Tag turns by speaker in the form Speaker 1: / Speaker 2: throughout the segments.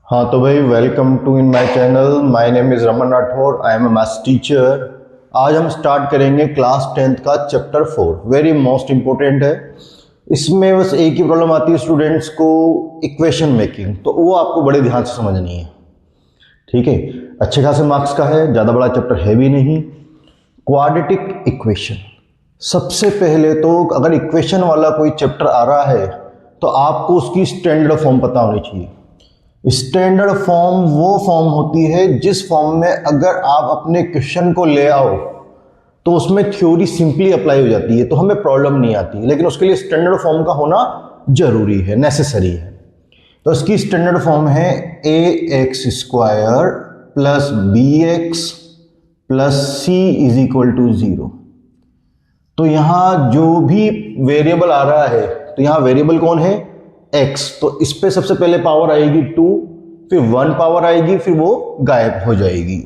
Speaker 1: हाँ तो भाई welcome to in my channel. My name is Raman Rathore. I am a maths teacher. आज हम स्टार्ट करेंगे क्लास 10th का चैप्टर 4। वेरी मोस्ट इम्पोर्टेंट है। इसमें बस एक ही प्रॉब्लम आती है स्टूडेंट्स को, इक्वेशन मेकिंग, तो वो आपको बड़े ध्यान से समझनी है। ठीक है, अच्छे खासे मार्क्स का है, ज़्यादा बड़ा चैप्टर है भी नहीं। Quadratic equation. सबसे पहले तो अगर इक्वेशन वाला कोई चैप्टर आ रहा है तो आपको उसकी स्टैंडर्ड फॉर्म पता होनी चाहिए। स्टैंडर्ड फॉर्म वो फॉर्म होती है जिस फॉर्म में अगर आप अपने क्वेश्चन को ले आओ तो उसमें थ्योरी सिंपली अप्लाई हो जाती है, तो हमें प्रॉब्लम नहीं आती। लेकिन उसके लिए स्टैंडर्ड फॉर्म का होना जरूरी है, नेसेसरी है। तो इसकी स्टैंडर्ड फॉर्म है A X square plus B X plus C is equal to 0। तो यहां जो भी वेरिएबल आ रहा है, तो यहां वेरिएबल कौन है? x। तो इस पे सबसे पहले पावर आएगी 2, फिर 1 पावर आएगी, फिर वो गायब हो जाएगी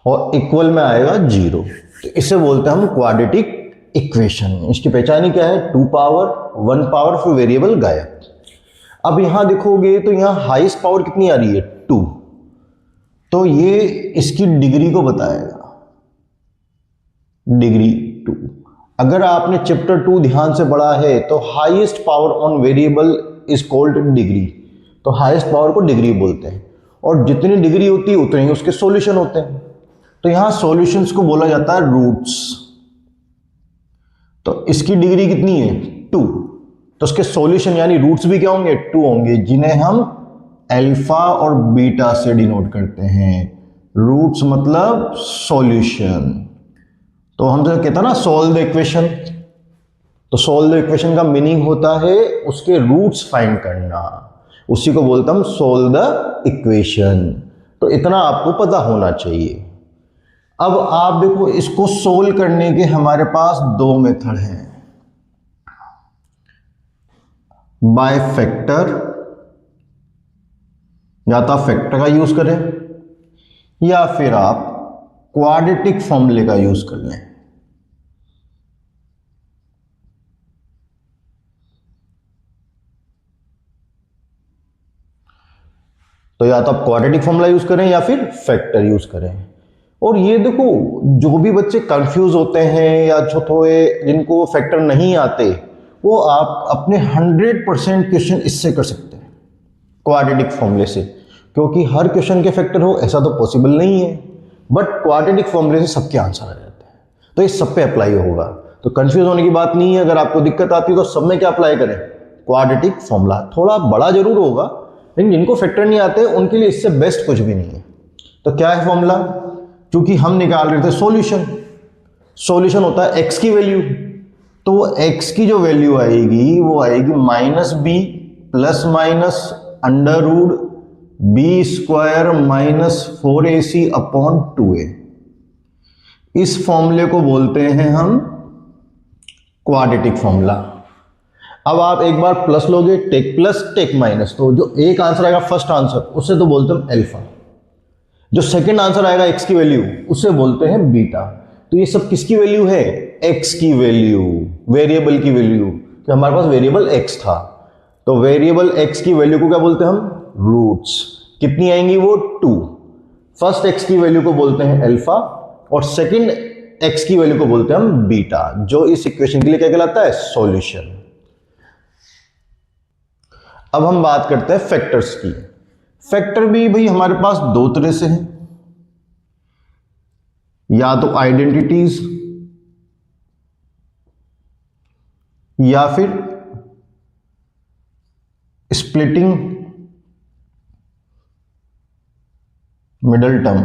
Speaker 1: और इक्वल में आएगा 0। तो इसे बोलते हैं हम क्वाड्रेटिक इक्वेशन। इसकी पहचान ही क्या है? 2 पावर 1 पावर फिर वेरिएबल गायब। अब यहां देखोगे तो यहां हाईएस्ट पावर कितनी आ रही है? 2। तो ये इसकी डिग्री को बताएगा, डिग्री 2। अगर आपने चैप्टर 2 ध्यान से पढ़ा है तो highest power on variable is called degree. तो हाईएस्ट पावर को डिग्री बोलते हैं, और जितनी डिग्री होती है उतने ही उसके सॉल्यूशन होते हैं। तो यहां सॉल्यूशंस को बोला जाता है रूट्स। तो इसकी डिग्री कितनी है? 2। तो उसके सॉल्यूशन यानी रूट्स भी क्या होंगे? 2 होंगे, जिन्हें हम अल्फा और बीटा से डिनोट करते हैं। रूट्स मतलब सॉल्यूशन। तो हम जो कहते हैं ना सॉल्व द इक्वेशन, तो सॉल्व द इक्वेशन का मीनिंग होता है उसके रूट्स फाइंड करना। उसी को बोलते हम सॉल्व द इक्वेशन। तो इतना आपको पता होना चाहिए। अब आप देखो, इसको सोल्व करने के हमारे पास 2 मेथड हैं। बाय फैक्टर, या तो आप फैक्टर का यूज करें या फिर आप क्वाड्रेटिक फॉर्मूले का यूज कर लें। तो या तो आप क्वाड्रेटिक फॉर्मूला यूज करें या फिर फैक्टर यूज करें। और ये देखो, जो भी बच्चे कंफ्यूज होते हैं या जो थोड़े जिनको फैक्टर नहीं आते, वो आप अपने 100% क्वेश्चन इससे कर सकते हैं, क्वाड्रेटिक फॉर्मूले से। क्योंकि हर क्वेश्चन के फैक्टर हो ऐसा तो पॉसिबल नहीं है, बट क्वाड्रेटिक फॉर्मूले से सबके आंसर आ जाते हैं। तो ये सब पे अप्लाई होगा, तो कंफ्यूज होने की बात नहीं है। अगर आपको दिक्कत आती है तो सब में क्या अप्लाई करें? Quadratic formula. थोड़ा बड़ा जरूर होगा, लेकिन जिनको फैक्टर नहीं आते उनके लिए इससे बेस्ट कुछ भी नहीं है। तो क्या है फॉर्मूला? क्योंकि हम निकाल रहे थे सॉल्यूशन। सॉल्यूशन होता है x की वैल्यू, तो वो x की जो वैल्यू आएगी वो आएगी -b plus minus under root b square minus 4ac upon 2a। इस फॉर्मूले को बोलते हैं हम क्वाड्रेटिक फॉर्मूला। अब आप एक बार प्लस लोगे, टेक प्लस टेक माइनस, तो जो एक आंसर आएगा फर्स्ट आंसर, उससे तो बोलते हैं अल्फा। जो सेकंड आंसर आएगा x की वैल्यू, उससे बोलते हैं बीटा। तो ये सब किसकी वैल्यू है? x की वैल्यू, वेरिएबल की वैल्यू। कि हमारे पास वेरिएबल x था, तो वेरिएबल x की वैल्यू को क्या बोलते हैं हम? रूट्स। कितनी आएंगी वो? 2। फर्स्ट x की वैल्यू को बोलते हैं अल्फा, और सेकंड x की वैल्यू को बोलते हैं हम बीटा, जो इस इक्वेशन के लिए क्या कहलाता है? सॉल्यूशन। अब हम बात करते हैं फैक्टर्स की। फैक्टर भी भाई हमारे पास 2 तरह से हैं, या तो आइडेंटिटीज या फिर स्प्लिटिंग मिडल टर्म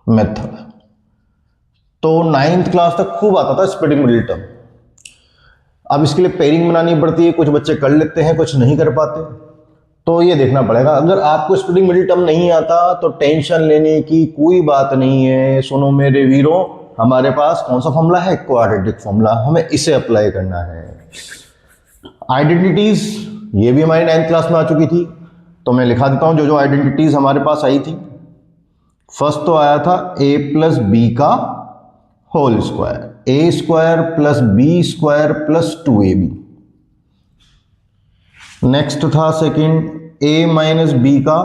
Speaker 1: मेथड। तो 9th क्लास तक खूब आता था स्प्लिटिंग मिडल टर्म। अब इसके लिए पेयरिंग बनानी पड़ती है, कुछ बच्चे कर लेते हैं, कुछ नहीं कर पाते। तो ये देखना पड़ेगा। अगर आपको स्प्लिटिंग मिडिल टर्म नहीं आता तो टेंशन लेने की कोई बात नहीं है। सुनो मेरे वीरों, हमारे पास कौन सा फॉर्मूला है? Quadratic formula. हमें इसे अप्लाई करना है। आइडेंटिटीज ये भी हमारी 9th क्लास में आ चुकी थी, तो मैं लिखा देता हूं जो जो आइडेंटिटीज हमारे पास आई थी। फर्स्ट तो आया था a प्लस बी का whole square, a² plus b² plus 2ab। Next था सेकंड a माइनस बी का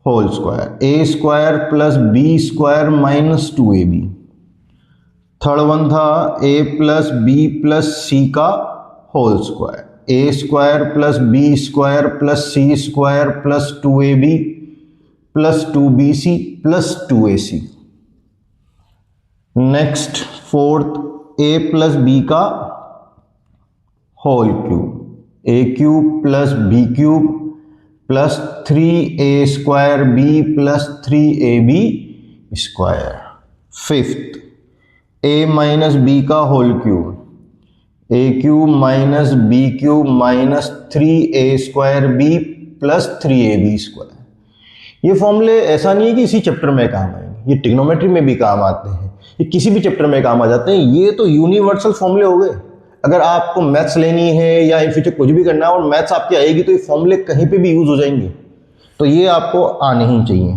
Speaker 1: whole square, A square plus B square minus 2ab। Third one था a plus B plus C का whole square, A square plus B square plus C square plus 2ab plus 2bc plus 2ac। Next fourth a plus B का whole cube, A cube plus B cube plus 3a square B plus 3ab square. Fifth a minus B का whole cube, A cube minus B cube minus 3a square B plus 3ab square. ये फॉर्मूले ऐसा नहीं है कि इसी chapter में काम आएंगे, ये ट्रिग्नोमेट्री में भी काम आते हैं, ये किसी भी चैप्टर में काम आ जाते हैं। ये तो यूनिवर्सल फॉर्मूले हो गए। अगर आपको मैथ्स लेनी है या इन फ्यूचर कुछ भी करना है और मैथ्स आपकी आएगी तो ये फॉर्मूले कहीं पे भी यूज हो जाएंगे, तो ये आपको आने ही चाहिए।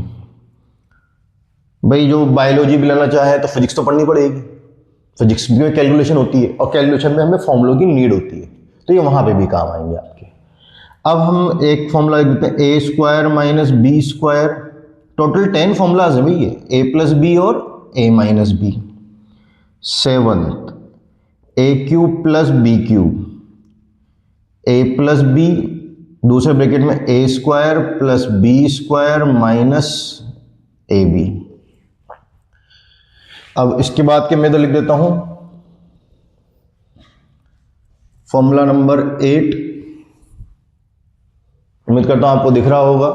Speaker 1: भाई जो बायोलॉजी भी लेना चाहे तो फिजिक्स तो पढ़नी पड़ेगी, फिजिक्स में कैलकुलेशन होती है और कैलकुलेशन में हमें फॉर्मूलों की नीड होती है, तो ये वहां पे भी काम आएंगे आपके। अब हम एक फॉर्मूला लिख देते हैं, A square minus B square. Total 10 formulas है भाई ये, ए प्लस बी और A minus B. Seventh A cube plus B cube, A plus B दूसरे ब्रैकेट में A square plus B square minus A B. अब इसके बाद के मैं तो लिख देता हूं फॉर्मूला नंबर 8, उम्मीद करता हूं आपको दिख रहा होगा।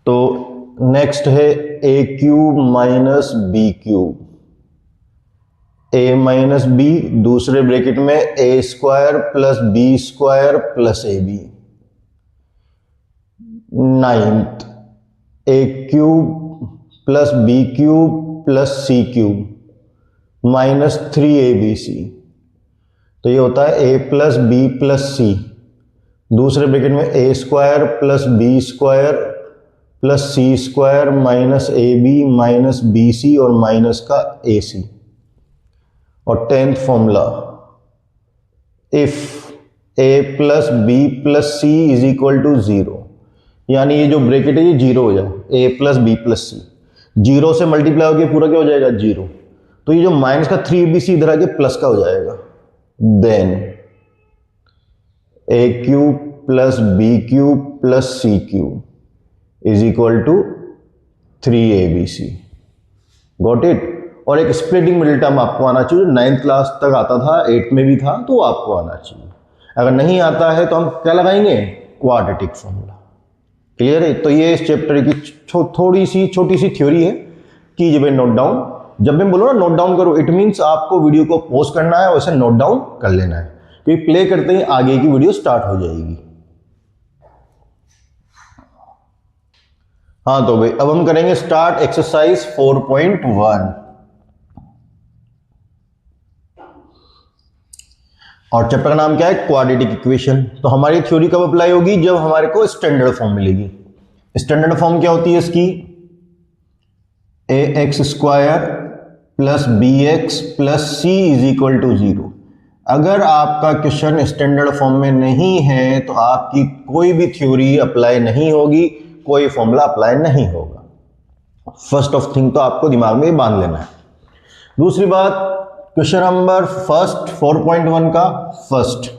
Speaker 1: तो नेक्स्ट है A cube minus B cube, A minus B दूसरे ब्रैकेट में A square plus B square plus A B. Ninth A cube plus B cube plus C cube minus 3abc। तो ये होता है A plus B plus C दूसरे bracket में A square plus B square plus C square minus A B minus B C और minus का A C. और 10th formula, if A plus B plus C is equal to 0, यानी ये जो bracket है ये 0 हो जाए, ए प्लस बी प्लस सी 0 से मल्टीप्लाई होकर पूरा क्या हो जाएगा 0, तो ये जो माइनस का 3abc इधर आके प्लस का हो जाएगा। Then a cube plus B cube plus C cube is equal to 3abc। Got it. और एक स्प्लिटिंग मिडिल टर्म आपको आना चाहिए, जो 9th क्लास तक आता था, 8th में भी था, तो आपको आना चाहिए। अगर नहीं आता है तो हम क्या लगाएंगे, क्वाड्रेटिक फॉर्मूला। क्लियर है। तो ये इस चैप्टर की थोड़ी सी छोटी सी थ्योरी है, कीजिए भाई नोट डाउन। जब मैं बोलूँ ना नोट डाउन करो, इट मीन्स आपको वीडियो को पॉज करना है और इसे नोट डाउन कर लेना है, क्योंकि प्ले करते ही आगे की वीडियो स्टार्ट हो जाएगी। हाँ तो भाई अब हम करेंगे स्टार्ट एक्सरसाइज 4.1 और चैप्टर का नाम क्या है, क्वाड्रेटिक इक्वेशन। तो हमारी थ्योरी कब अप्लाई होगी, जब हमारे को स्टैंडर्ड फॉर्म मिलेगी। स्टैंडर्ड फॉर्म क्या होती है इसकी, A X square plus B X plus C is equal to 0। अगर आपका क्वेश्चन स्टैंडर्ड फॉर्म में नहीं है तो आपकी कोई भी थ्योरी अप्लाई नहीं होगी, कोई फॉर्मूला अप्लाई नहीं होगा। फर्स्ट ऑफ थिंग तो आपको दिमाग में बांध लेना है। दूसरी बात, क्वेश्चन नंबर फर्स्ट 4.1 का फर्स्ट,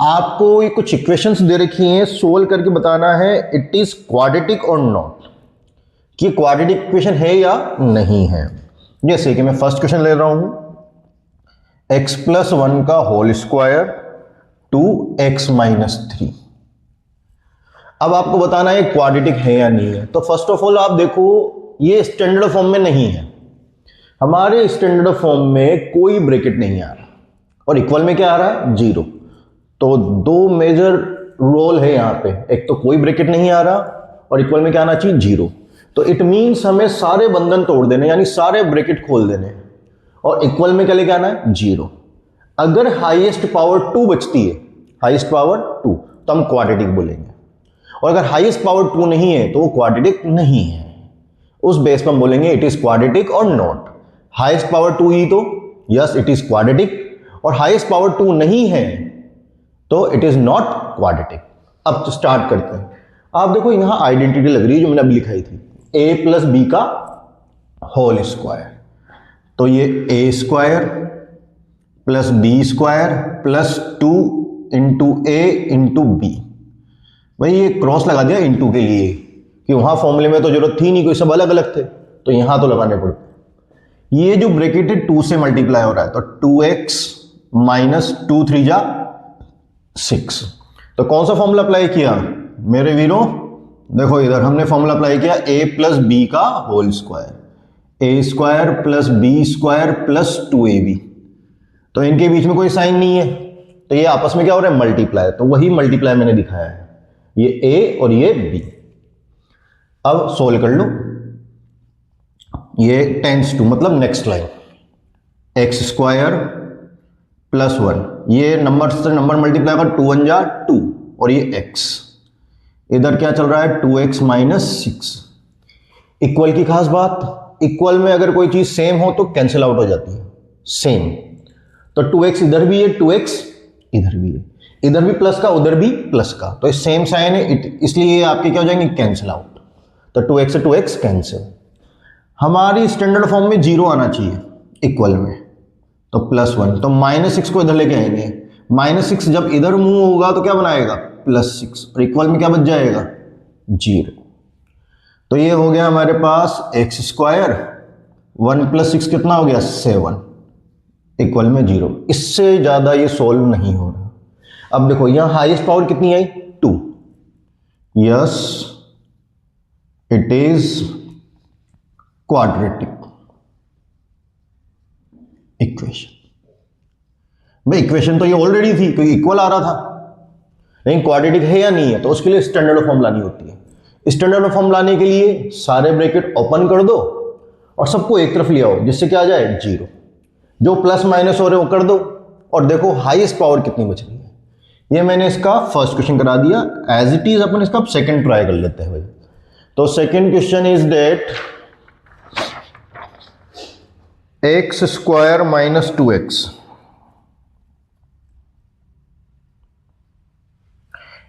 Speaker 1: आपको ये कुछ इक्वेशंस दे रखी हैं, सोल्व करके बताना है इट इज क्वाड्रेटिक और नॉट, कि क्वाड्रेटिक इक्वेशन है या नहीं है। जैसे कि मैं फर्स्ट क्वेश्चन ले रहा हूं, x प्लस 1 का whole square two x minus 3। अब आपको बताना है क्वाड्रेटिक है या नहीं है। तो फर्स्ट ऑफ ऑल आप देखो, ये स्टैंडर्ड फॉर्म में नहीं है। हमारे स्टैंडर्ड फॉर्म में कोई ब्रैकेट नहीं आ रहा और इक्वल में क्या आ रहा है 0। तो दो मेजर रोल है यहां पे, एक तो कोई ब्रैकेट नहीं आ रहा और इक्वल में क्या आना चाहिए 0। तो इट मीन्स हमें सारे बंधन तोड़ देने, यानी सारे ब्रैकेट खोल देने और इक्वल में क्या लेके आना है 0। अगर हाईएस्ट पावर 2 बचती है, हाईएस्ट पावर 2, तो हम क्वाड्रेटिक बोलेंगे, और अगर हाईएस्ट पावर 2 नहीं है तो वो क्वाड्रेटिक नहीं है। उस बेस पर हम बोलेंगे इट इज क्वाड्रेटिक और नॉट। हाईएस्ट पावर 2 ही तो यस इट इज क्वाड्रेटिक, और हाईएस्ट पावर 2 नहीं है तो इट इज नॉट क्वाड्रेटिक। अब स्टार्ट करते हैं। आप देखो यहां आइडेंटिटी लग रही है जो मैंने अभी लिखाई थी, a प्लस बी का होल स्क्वायर। तो ये a square plus B square plus 2 into a into b. भाई ये क्रॉस लगा दिया इंटू के लिए कि वहां फॉर्मूले में तो जरूरत थी नहीं, कोई सब अलग अलग थे, तो यहां तो लगाने पड़ते। ये जो ब्रैकेट है 2 से मल्टीप्लाई हो रहा है, तो 2x माइनस 2 3 जा 6। तो कौन सा फॉर्मूला अप्लाई किया मेरे वीरों? देखो इधर हमने फॉर्मूला अप्लाई किया a प्लस बी का whole square, A square plus B square plus 2ab। तो इनके बीच में कोई साइन नहीं है, तो ये आपस में क्या हो रहा है? मल्टीप्लाई। तो वही मल्टीप्लाई मैंने दिखाया है, ये a और ये b। अब सोल्व कर लो। ये टेंस टू मतलब next line, x square plus 1, ये नंबर से नंबर मल्टीप्लाई कर 2 1 जा 2 और ये x। इधर क्या चल रहा है? 2x minus 6। इक्वल की खास बात, इक्वल में अगर कोई चीज सेम हो तो कैंसिल आउट हो जाती है, सेम। तो 2x इधर भी है, 2x इधर भी है, इधर भी प्लस का उधर भी प्लस का, तो सेम साइन है, इसलिए आपके क्या हो जाएंगे? Cancel out. तो 2x से 2x कैंसिल। हमारी स्टैंडर्ड फॉर्म में 0 आना चाहिए इक्वल में, तो प्लस 1। तो माइनस 6 को इधर लेके आएंगे, माइनस 6 जब इधर मूव होगा तो क्या बनाएगा? प्लस 6, और इक्वल में क्या बच जाएगा? 0। तो ये हो गया हमारे पास एक्स स्क्वायर, 1 प्लस 6 कितना हो गया? 7, इक्वल में 0। इससे ज्यादा ये सोल्व नहीं हो रहा। अब देखो यहां हाईएस्ट पावर कितनी आई? 2। Yes it is quadratic equation. भाई इक्वेशन तो ये ऑलरेडी थी क्योंकि इक्वल आ रहा था, लेकिन क्वाड्रेटिक है या नहीं है, तो उसके लिए स्टैंडर्ड फॉर्म लानी होती है। स्टैंडर्ड फॉर्म लाने के लिए सारे ब्रैकेट ओपन कर दो और सबको एक तरफ ले आओ, जिससे क्या आ जाए? 0। जो प्लस माइनस हो रहे हो कर दो, और देखो हाईएस्ट पावर कितनी बच रही है। ये मैंने इसका फर्स्ट क्वेश्चन करा दिया, एज इट इज अपन इसका सेकंड ट्राई कर लेते हैं भाई। तो second question is that x square minus 2x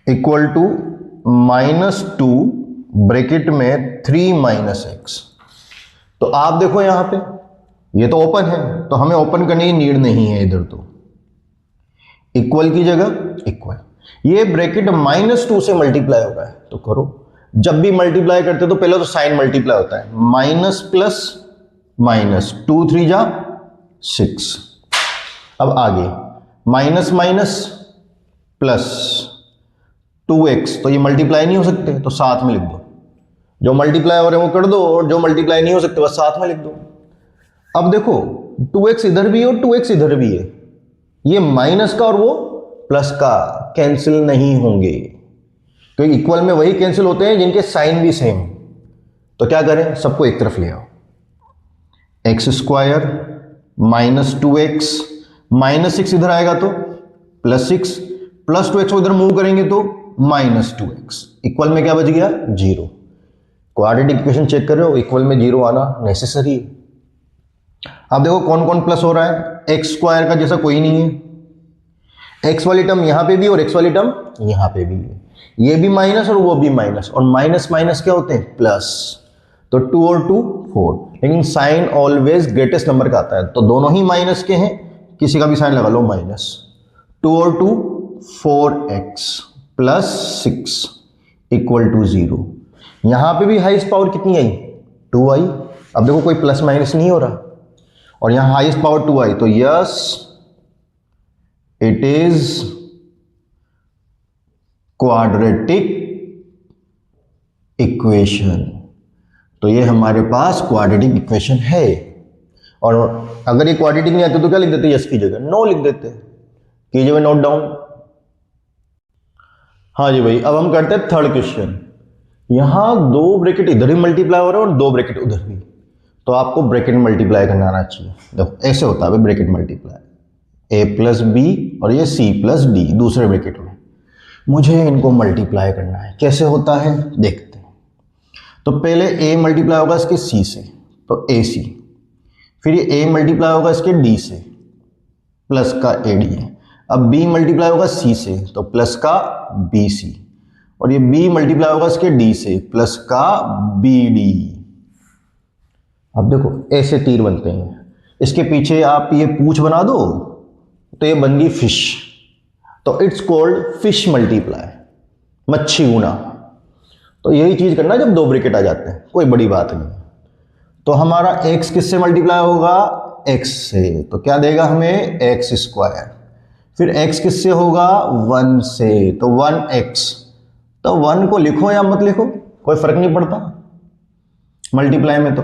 Speaker 1: equal to -2 bracket में 3 माइनस एक्स। तो आप देखो यहां पे ये तो ओपन है, तो हमें ओपन करने की नीड नहीं है इधर, तो इक्वल की जगह इक्वल। ये ब्रैकेट -2 से मल्टीप्लाई हो रहा है, तो करो। जब भी मल्टीप्लाई करते तो पहले तो साइन मल्टीप्लाई होता है, माइनस प्लस माइनस, 2 3 जा 6। अब आगे माइनस माइनस प्लस 2x, तो ये मल्टीप्लाई नहीं हो सकते, तो साथ में लिख दो। जो मल्टीप्लाई हो रहे हैं वो कर दो, और जो मल्टीप्लाई नहीं हो सकते बस साथ में लिख दो। अब देखो 2x इधर भी है और 2x इधर भी है, ये माइनस का और वो प्लस का कैंसिल नहीं होंगे, क्योंकि इक्वल में वही कैंसिल होते हैं जिनके साइन भी सेम। तो क्या करें? सबको एक तरफ ले आओ। X square minus 2x, minus 6 इधर आएगा तो प्लस 6, प्लस 2x को इधर मूव करेंगे तो माइनस 2x, इक्वल में क्या बच गया? 0। क्वाड्रेटिक इक्वेशन चेक कर रहे हो, इक्वल में 0 आना नेसेसरी है। अब देखो कौन कौन प्लस हो रहा है? एक्स स्क्वायर का जैसा कोई नहीं है, एक्स वाली टर्म यहां पे भी और एक्स वाली टर्म यहां पे भी है, ये भी माइनस और वो भी माइनस, और माइनस माइनस क्या होते हैं? प्लस। तो 2 और 2 4, लेकिन साइन ऑलवेज ग्रेटेस्ट नंबर का आता है, तो दोनों ही माइनस के हैं, किसी का भी साइन लगा लो माइनस। 2 और 2 4x प्लस 6 इक्वल टू 0। यहां पे भी हाईएस्ट पावर कितनी आई? 2 आई। अब देखो कोई प्लस माइनस नहीं हो रहा, और यहां हाईएस्ट पावर 2 आई, तो yes it is quadratic equation. तो ये हमारे पास क्वाड्रेटिक इक्वेशन है। और अगर ये क्वाड्रेटिक नहीं आती तो क्या लिख देते? यस की जगह नो लिख देते। कीजिए नोट डाउन। हाँ जी भाई, अब हम करते हैं थर्ड क्वेश्चन। यहां 2 ब्रैकेट इधर ही मल्टीप्लाई हो रहे हैं और 2 ब्रैकेट उधर भी, तो आपको ब्रैकेट मल्टीप्लाई करना आना चाहिए। देखो ऐसे होता है bracket multiply, a plus B और ये c प्लस डी दूसरे ब्रैकेट में। मुझे इनको मल्टीप्लाई करना है, कैसे होता है देखते हैं। तो पहले a मल्टीप्लाई होगा इसके c से, तो ac, फिर ये a मल्टीप्लाई होगा इसके d से, प्लस का ad है। अब b मल्टीप्लाई होगा c से तो प्लस का bc, और ये b मल्टीप्लाई होगा इसके d से प्लस का bd। अब देखो ऐसे तीर बनते हैं, इसके पीछे आप ये पूंछ बना दो तो ये बन गई फिश, तो इट्स कॉल्ड फिश मल्टीप्लाई, मच्छी गुना। तो यही चीज करना जब दो ब्रैकेट आ जाते हैं, कोई बड़ी बात नहीं। तो हमारा x किससे मल्टीप्लाई होगा, x से, तो क्या देगा हमें एक्स स्क्वायर। फिर x किससे होगा, 1 से, तो 1x। तो 1 को लिखो या मत लिखो कोई फर्क नहीं पड़ता मल्टीप्लाई में। तो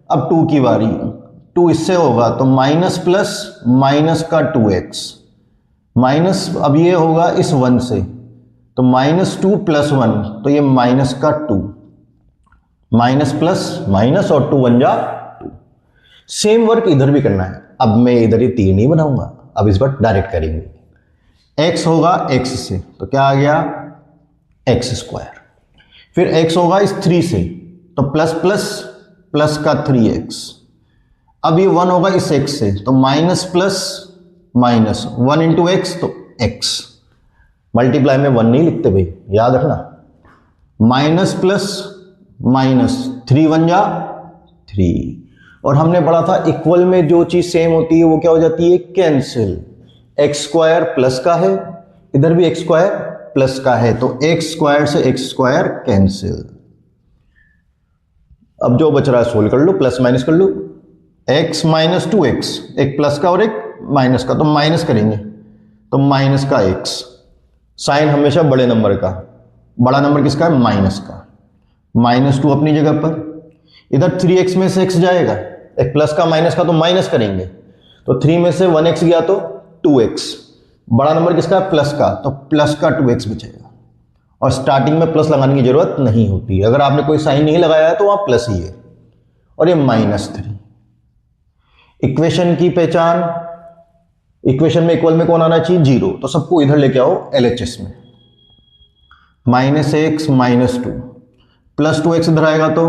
Speaker 1: अब 2 की बारी, 2 इससे होगा तो माइनस प्लस माइनस का 2x, माइनस अब ये होगा इस 1 से तो -2 + 1, तो ये माइनस का 2, माइनस प्लस माइनस और 2 बन जा 2। सेम वर्क इधर भी करना है। अब मैं इधर ये तीर नहीं बनाऊंगा, अब इस बार डायरेक्ट करेंगे। x होगा x से तो क्या आ गया एक्स स्क्वायर, फिर x होगा इस 3 से तो प्लस प्लस प्लस का 3x, अब ये 1 होगा इस x से तो minus plus minus 1 into x तो x। मल्टीप्लाई में 1 नहीं लिखते भाई, याद रखना। माइनस प्लस माइनस 3 बन जा 3, और हमने पढ़ा था इक्वल में जो चीज सेम होती है वो क्या हो जाती है, कैंसिल। एक्स स्क्वायर प्लस का है, इधर भी एक्स स्क्वायर प्लस का है, तो एक्स स्क्वायर से एक्स स्क्वायर कैंसिल। अब जो बच रहा है सोल्व कर लो, प्लस माइनस कर लो। x माइनस 2x, एक प्लस का और एक माइनस का, तो माइनस करेंगे तो माइनस का x। साइन हमेशा बड़े नंबर का, बड़ा नंबर किसका है, माइनस का। -2 अपनी जगह पर, इधर 3x में से x जाएगा, एक प्लस का माइनस का तो माइनस करेंगे, तो 3 में से 1x गया तो 2x। बड़ा नंबर किसका है, प्लस का, तो प्लस का 2x बचेगा। और स्टार्टिंग में प्लस लगाने की जरूरत नहीं होती, अगर आपने कोई साइन नहीं लगाया है तो वहां प्लस ही है, और ये -3। इक्वेशन की पहचान, इक्वेशन में इक्वल में कौन आना चाहिए, 0, तो सबको इधर लेके आओ LHS में। -x -2 प्लस 2x इधर आएगा तो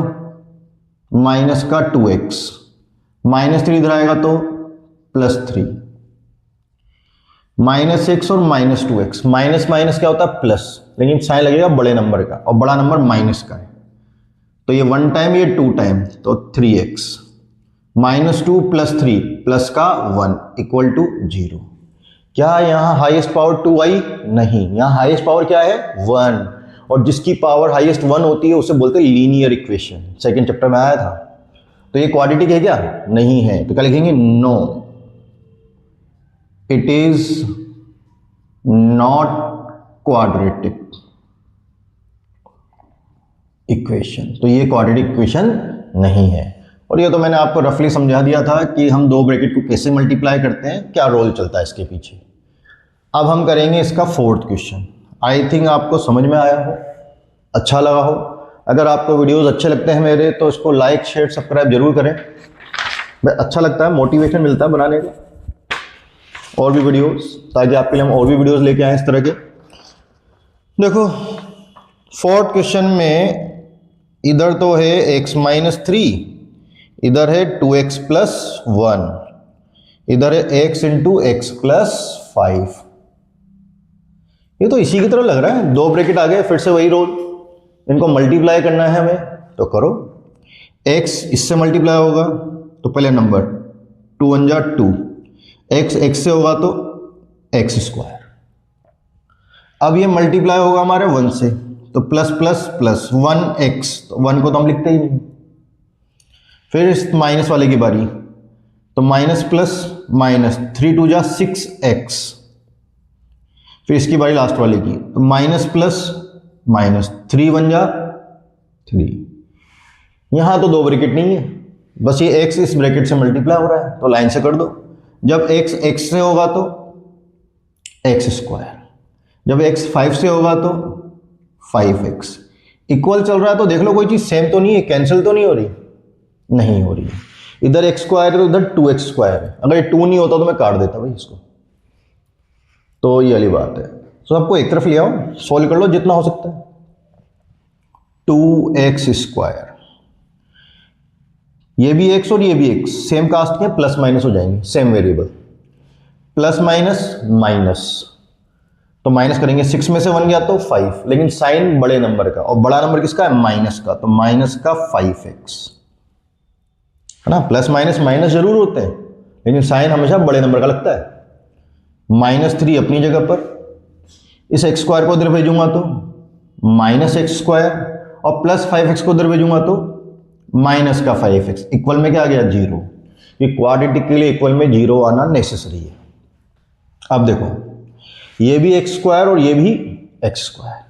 Speaker 1: माइनस का 2x, -3 इधर आएगा तो +3, -x और -2x। माइनस माइनस क्या होता है, प्लस, लेकिन साइन लगेगा बड़े नंबर का, और बड़ा नंबर माइनस का है, तो ये 1 टाइम ये 2 टाइम, तो 3x। -2 + 3 प्लस का 1 इक्वल टू 0। क्या यहां हाईएस्ट पावर 2 आई, नहीं, यहां हाईएस्ट पावर क्या है, 1, और जिसकी पावर हाईएस्ट 1 होती है उसे बोलते हैं लीनियर इक्वेशन, सेकंड चैप्टर में आया था। तो ये क्वाड्रेटिक है क्या, नहीं है, तो क्या लिखेंगे, no it is not quadratic equation. तो ये क्वाड्रेटिक इक्वेशन नहीं है। और ये तो मैंने आपको रफली समझा दिया था कि हम दो ब्रैकेट को कैसे मल्टीप्लाई करते हैं, क्या रोल चलता है इसके पीछे। अब हम करेंगे इसका 4th क्वेश्चन। आई थिंक आपको समझ में आया हो, अच्छा लगा हो। अगर आपको वीडियोस अच्छे लगते हैं मेरे तो इसको लाइक शेयर सब्सक्राइब जरूर करें, अच्छा लगता है, मोटिवेशन मिलता है बनाने का और भी वीडियोस, ताकि आपके लिए हम और भी वीडियोस लेके आए इस तरह के। देखो 4th क्वेश्चन में इधर तो है x -3, इधर है 2x + 1, इधर है x × x + 5। ये तो इसी की तरह लग रहा है, दो ब्रैकेट आ गए, फिर से वही रोल, इनको मल्टीप्लाई करना है हमें, तो करो। x इससे मल्टीप्लाई होगा तो पहले नंबर 2 × 2, x से होगा तो x²। अब ये मल्टीप्लाई होगा हमारे 1 से, तो प्लस प्लस प्लस 1x, तो 1 को तो हम लिखते ही नहीं। फिर इस माइनस वाले की बारी, तो माइनस प्लस माइनस 3 × 2 = 6x। फिर इसकी बारी लास्ट वाले की, तो माइनस प्लस माइनस 3 बन जा 3। यहां तो दो ब्रैकेट नहीं है, बस ये x इस ब्रैकेट से मल्टीप्लाई हो रहा है, तो लाइन से कर दो। जब x से होगा तो x², जब x 5 से होगा तो 5x। इक्वल चल रहा है तो देख लो कोई चीज सेम तो नहीं है, कैंसिल तो नहीं हो रही, नहीं हो रही है। इधर x² है तो उधर 2x² है, अगर ये 2 नहीं होता तो मैं काट देता भाई इसको। तो ये वाली बात है, तो सबको एक तरफ ले आओ, सोल्व कर लो जितना हो सकता है। 2x², ये भी x और ये भी x सेम कास्ट के, प्लस माइनस हो जाएंगे, same variable. Plus minus minus, तो माइनस करेंगे, 6 में से 1 गया तो 5, लेकिन साइन बड़े नंबर का, और बड़ा नंबर किसका है, माइनस का, तो माइनस का 5x, है ना। प्लस माइनस माइनस जरूर होते हैं, लेकिन साइन हमेशा बड़े नंबर का लगता है। -3 अपनी जगह पर, इस x स्क्वायर को उधर भेजूंगा तो -x स्क्वायर, और प्लस 5x को उधर भेजूंगा तो माइनस का 5x, इक्वल में क्या आ गया, 0। ये क्वाड्रेटिक के लिए इक्वल में 0 आना नेसेसरी है। अब देखो, ये भी x स्क्वायर और ये भी x स्क्वायर,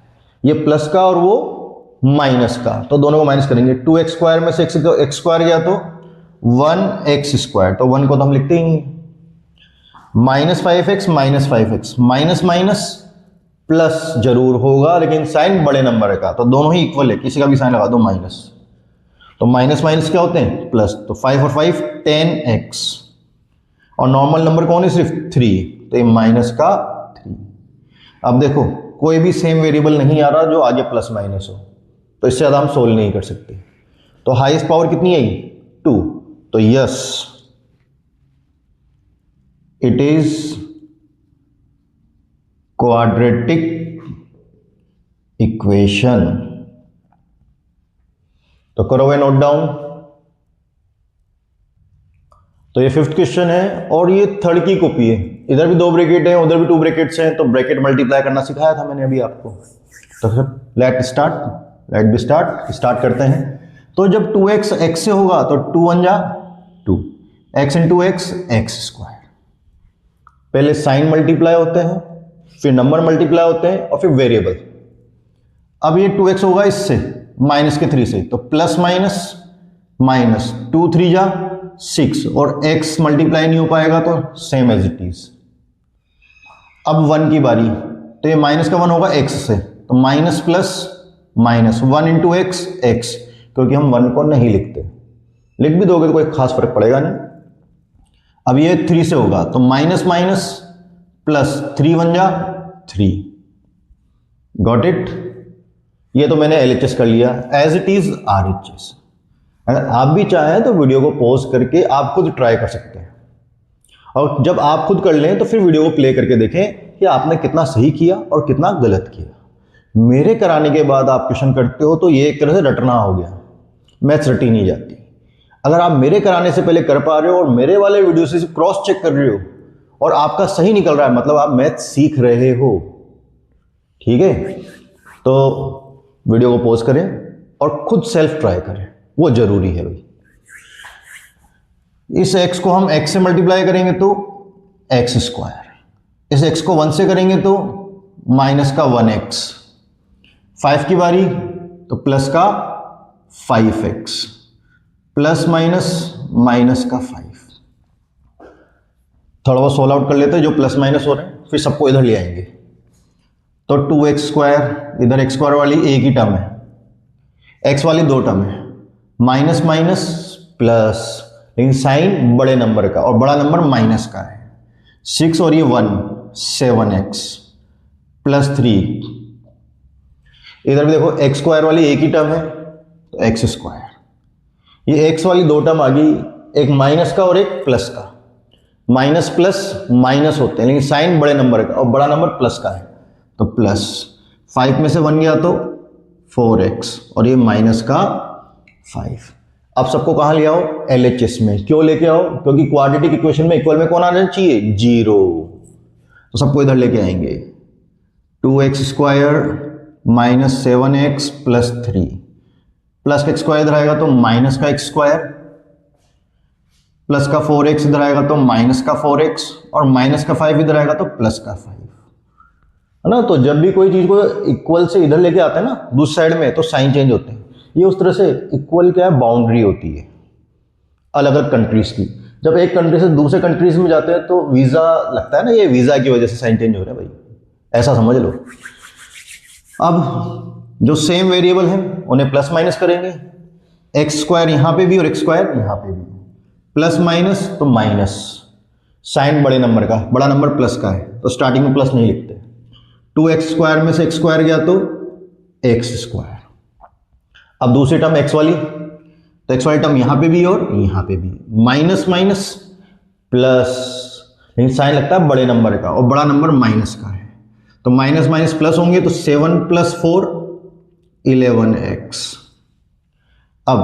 Speaker 1: ये प्लस का और वो माइनस का, तो दोनों को माइनस करेंगे। 2x स्क्वायर में से x स्क्वायर गया तो 1x स्क्वायर, तो 1 को तो हम लिखते ही नहीं। -5x माइनस माइनस प्लस जरूर होगा, लेकिन साइन बड़े नंबर का, तो दोनों ही इक्वल है, किसी का भी साइन लगा दो माइनस, तो माइनस माइनस क्या होते हैं, प्लस, तो 5 और 5 10x, और नॉर्मल नंबर कौन है, सिर्फ 3, तो ये माइनस का 3। अब देखो, कोई भी सेम वेरिएबल नहीं आ रहा जो आगे प्लस माइनस हो, तो इससे ज़्यादा हम सोल्व नहीं कर सकते। तो हाईएस्ट पावर कितनी आई, 2, तो yes it is quadratic equation. तो करो वे नोट डाउन। तो ये 5th क्वेश्चन है, और ये 3rd की कॉपी है। इधर भी 2 ब्रैकेट हैं, उधर भी 2 ब्रैकेट्स हैं, तो ब्रैकेट मल्टीप्लाई करना सिखाया था मैंने अभी आपको। तो फिर लेट बी स्टार्ट करते हैं। तो जब 2x x से होगा तो 2 1 जा 2, x into x x square. पहले साइन मल्टीप्लाई होते हैं, फिर नंबर मल्टीप्लाई होते हैं, और फिर वेरिएबल। अब ये 2x होगा इससे माइनस के 3 से, तो प्लस माइनस माइनस 2 3 जा 6, और x मल्टीप्लाई नहीं हो पाएगा तो सेम एज इट इज। अब 1 की बारी, तो ये माइनस का 1 होगा x से, तो minus plus minus 1 into x x, क्योंकि हम 1 को नहीं लिखते, लिख भी दोगे तो कोई खास फर्क पड़ेगा नहीं। अब ये 3 से होगा तो माइनस माइनस प्लस 3 1 जा 3, गॉट इट। ये तो मैंने LHS कर लिया, एज इट इज RHS। अगर आप भी चाहें तो वीडियो को पॉज करके आप खुद ट्राई कर सकते हैं, और जब आप खुद कर लें तो फिर वीडियो को प्ले करके देखें कि आपने कितना सही किया और कितना गलत किया। मेरे कराने के बाद आप क्वेश्चन करते हो तो ये एक तरह से रटना हो गया, मैथ्स रटी नहीं जाती। अगर आप मेरे कराने से पहले कर पा रहे हो और मेरे वाले वीडियो से क्रॉस चेक कर रहे हो और आपका सही निकल रहा है, मतलब आप मैथ्स सीख रहे हो, ठीक है। तो वीडियो को पॉज करें और खुद सेल्फ ट्राई करें, वो जरूरी है भाई। इस x को हम x से मल्टीप्लाई करेंगे तो x स्क्वायर, इस x को 1 से करेंगे तो माइनस का 1x, 5 की बारी तो प्लस का 5x, प्लस माइनस माइनस का 5। थोड़ा बहुत सोल्व आउट कर लेते हैं जो प्लस माइनस हो रहे हैं, फिर सबको इधर ले आएंगे। तो 2x स्क्वायर, इधर x स्क्वायर वाली एक ही टर्म है, x वाली 2 टर्म है, माइनस माइनस प्लस, लेकिन साइन बड़े नंबर का और बड़ा नंबर माइनस का है, 6 और ये 1 7x प्लस 3। इधर भी देखो x स्क्वायर वाली एक ही टर्म है तो x स्क्वायर, ये x वाली 2 टर्म आ गई, एक माइनस का और एक प्लस का। माइनस प्लस माइनस होते हैं, लेकिन साइन बड़े नंबर का और बड़ा नंबर प्लस का है, तो प्लस 5 में से 1 गया तो 4x, और ये माइनस का 5। अब सबको कहां ले आओ, LHS में। क्यों लेके आओ, क्योंकि क्वाड्रेटिक इक्वेशन में इक्वल में कौन आना चाहिए, 0। तो सबको इधर लेके आएंगे, 2x square minus 7x plus 3, plus का स्क्वायर इधर आएगा तो माइनस का x स्क्वायर, प्लस का 4x इधर आएगा तो माइनस का 4x, और माइनस का 5 इधर आएगा तो प्लस का 5, है ना। तो जब भी कोई चीज को इक्वल से इधर लेके आते हैं ना दूसरी साइड में, तो साइन चेंज होते हैं। ये उस तरह से इक्वल क्या है, बाउंड्री होती है अलग अलग कंट्रीज की। जब एक कंट्री से दूसरे कंट्रीज में जाते हैं तो वीजा लगता है ना, ये वीजा की वजह से साइन चेंज हो रहा है भाई, ऐसा समझ लो। अब जो सेम वेरिएबल है उन्हें प्लस माइनस करेंगे, एक्स स्क्वायर यहां पे भी और एक्स स्क्वायर यहां पे भी, प्लस माइनस तो माइनस, साइन बड़े नंबर का, बड़ा नंबर प्लस का है तो स्टार्टिंग में प्लस नहीं लिखते। 2x स्क्वायर में से x स्क्वायर गया तो x स्क्वायर। अब दूसरी टर्म x वाली, तो x वाली टर्म यहां पे भी और यहां पे भी, माइनस माइनस प्लस, लेकिन साइन लगता है बड़े नंबर का और बड़ा नंबर माइनस का है, तो माइनस माइनस प्लस होंगे, तो 7 + 4 11x। अब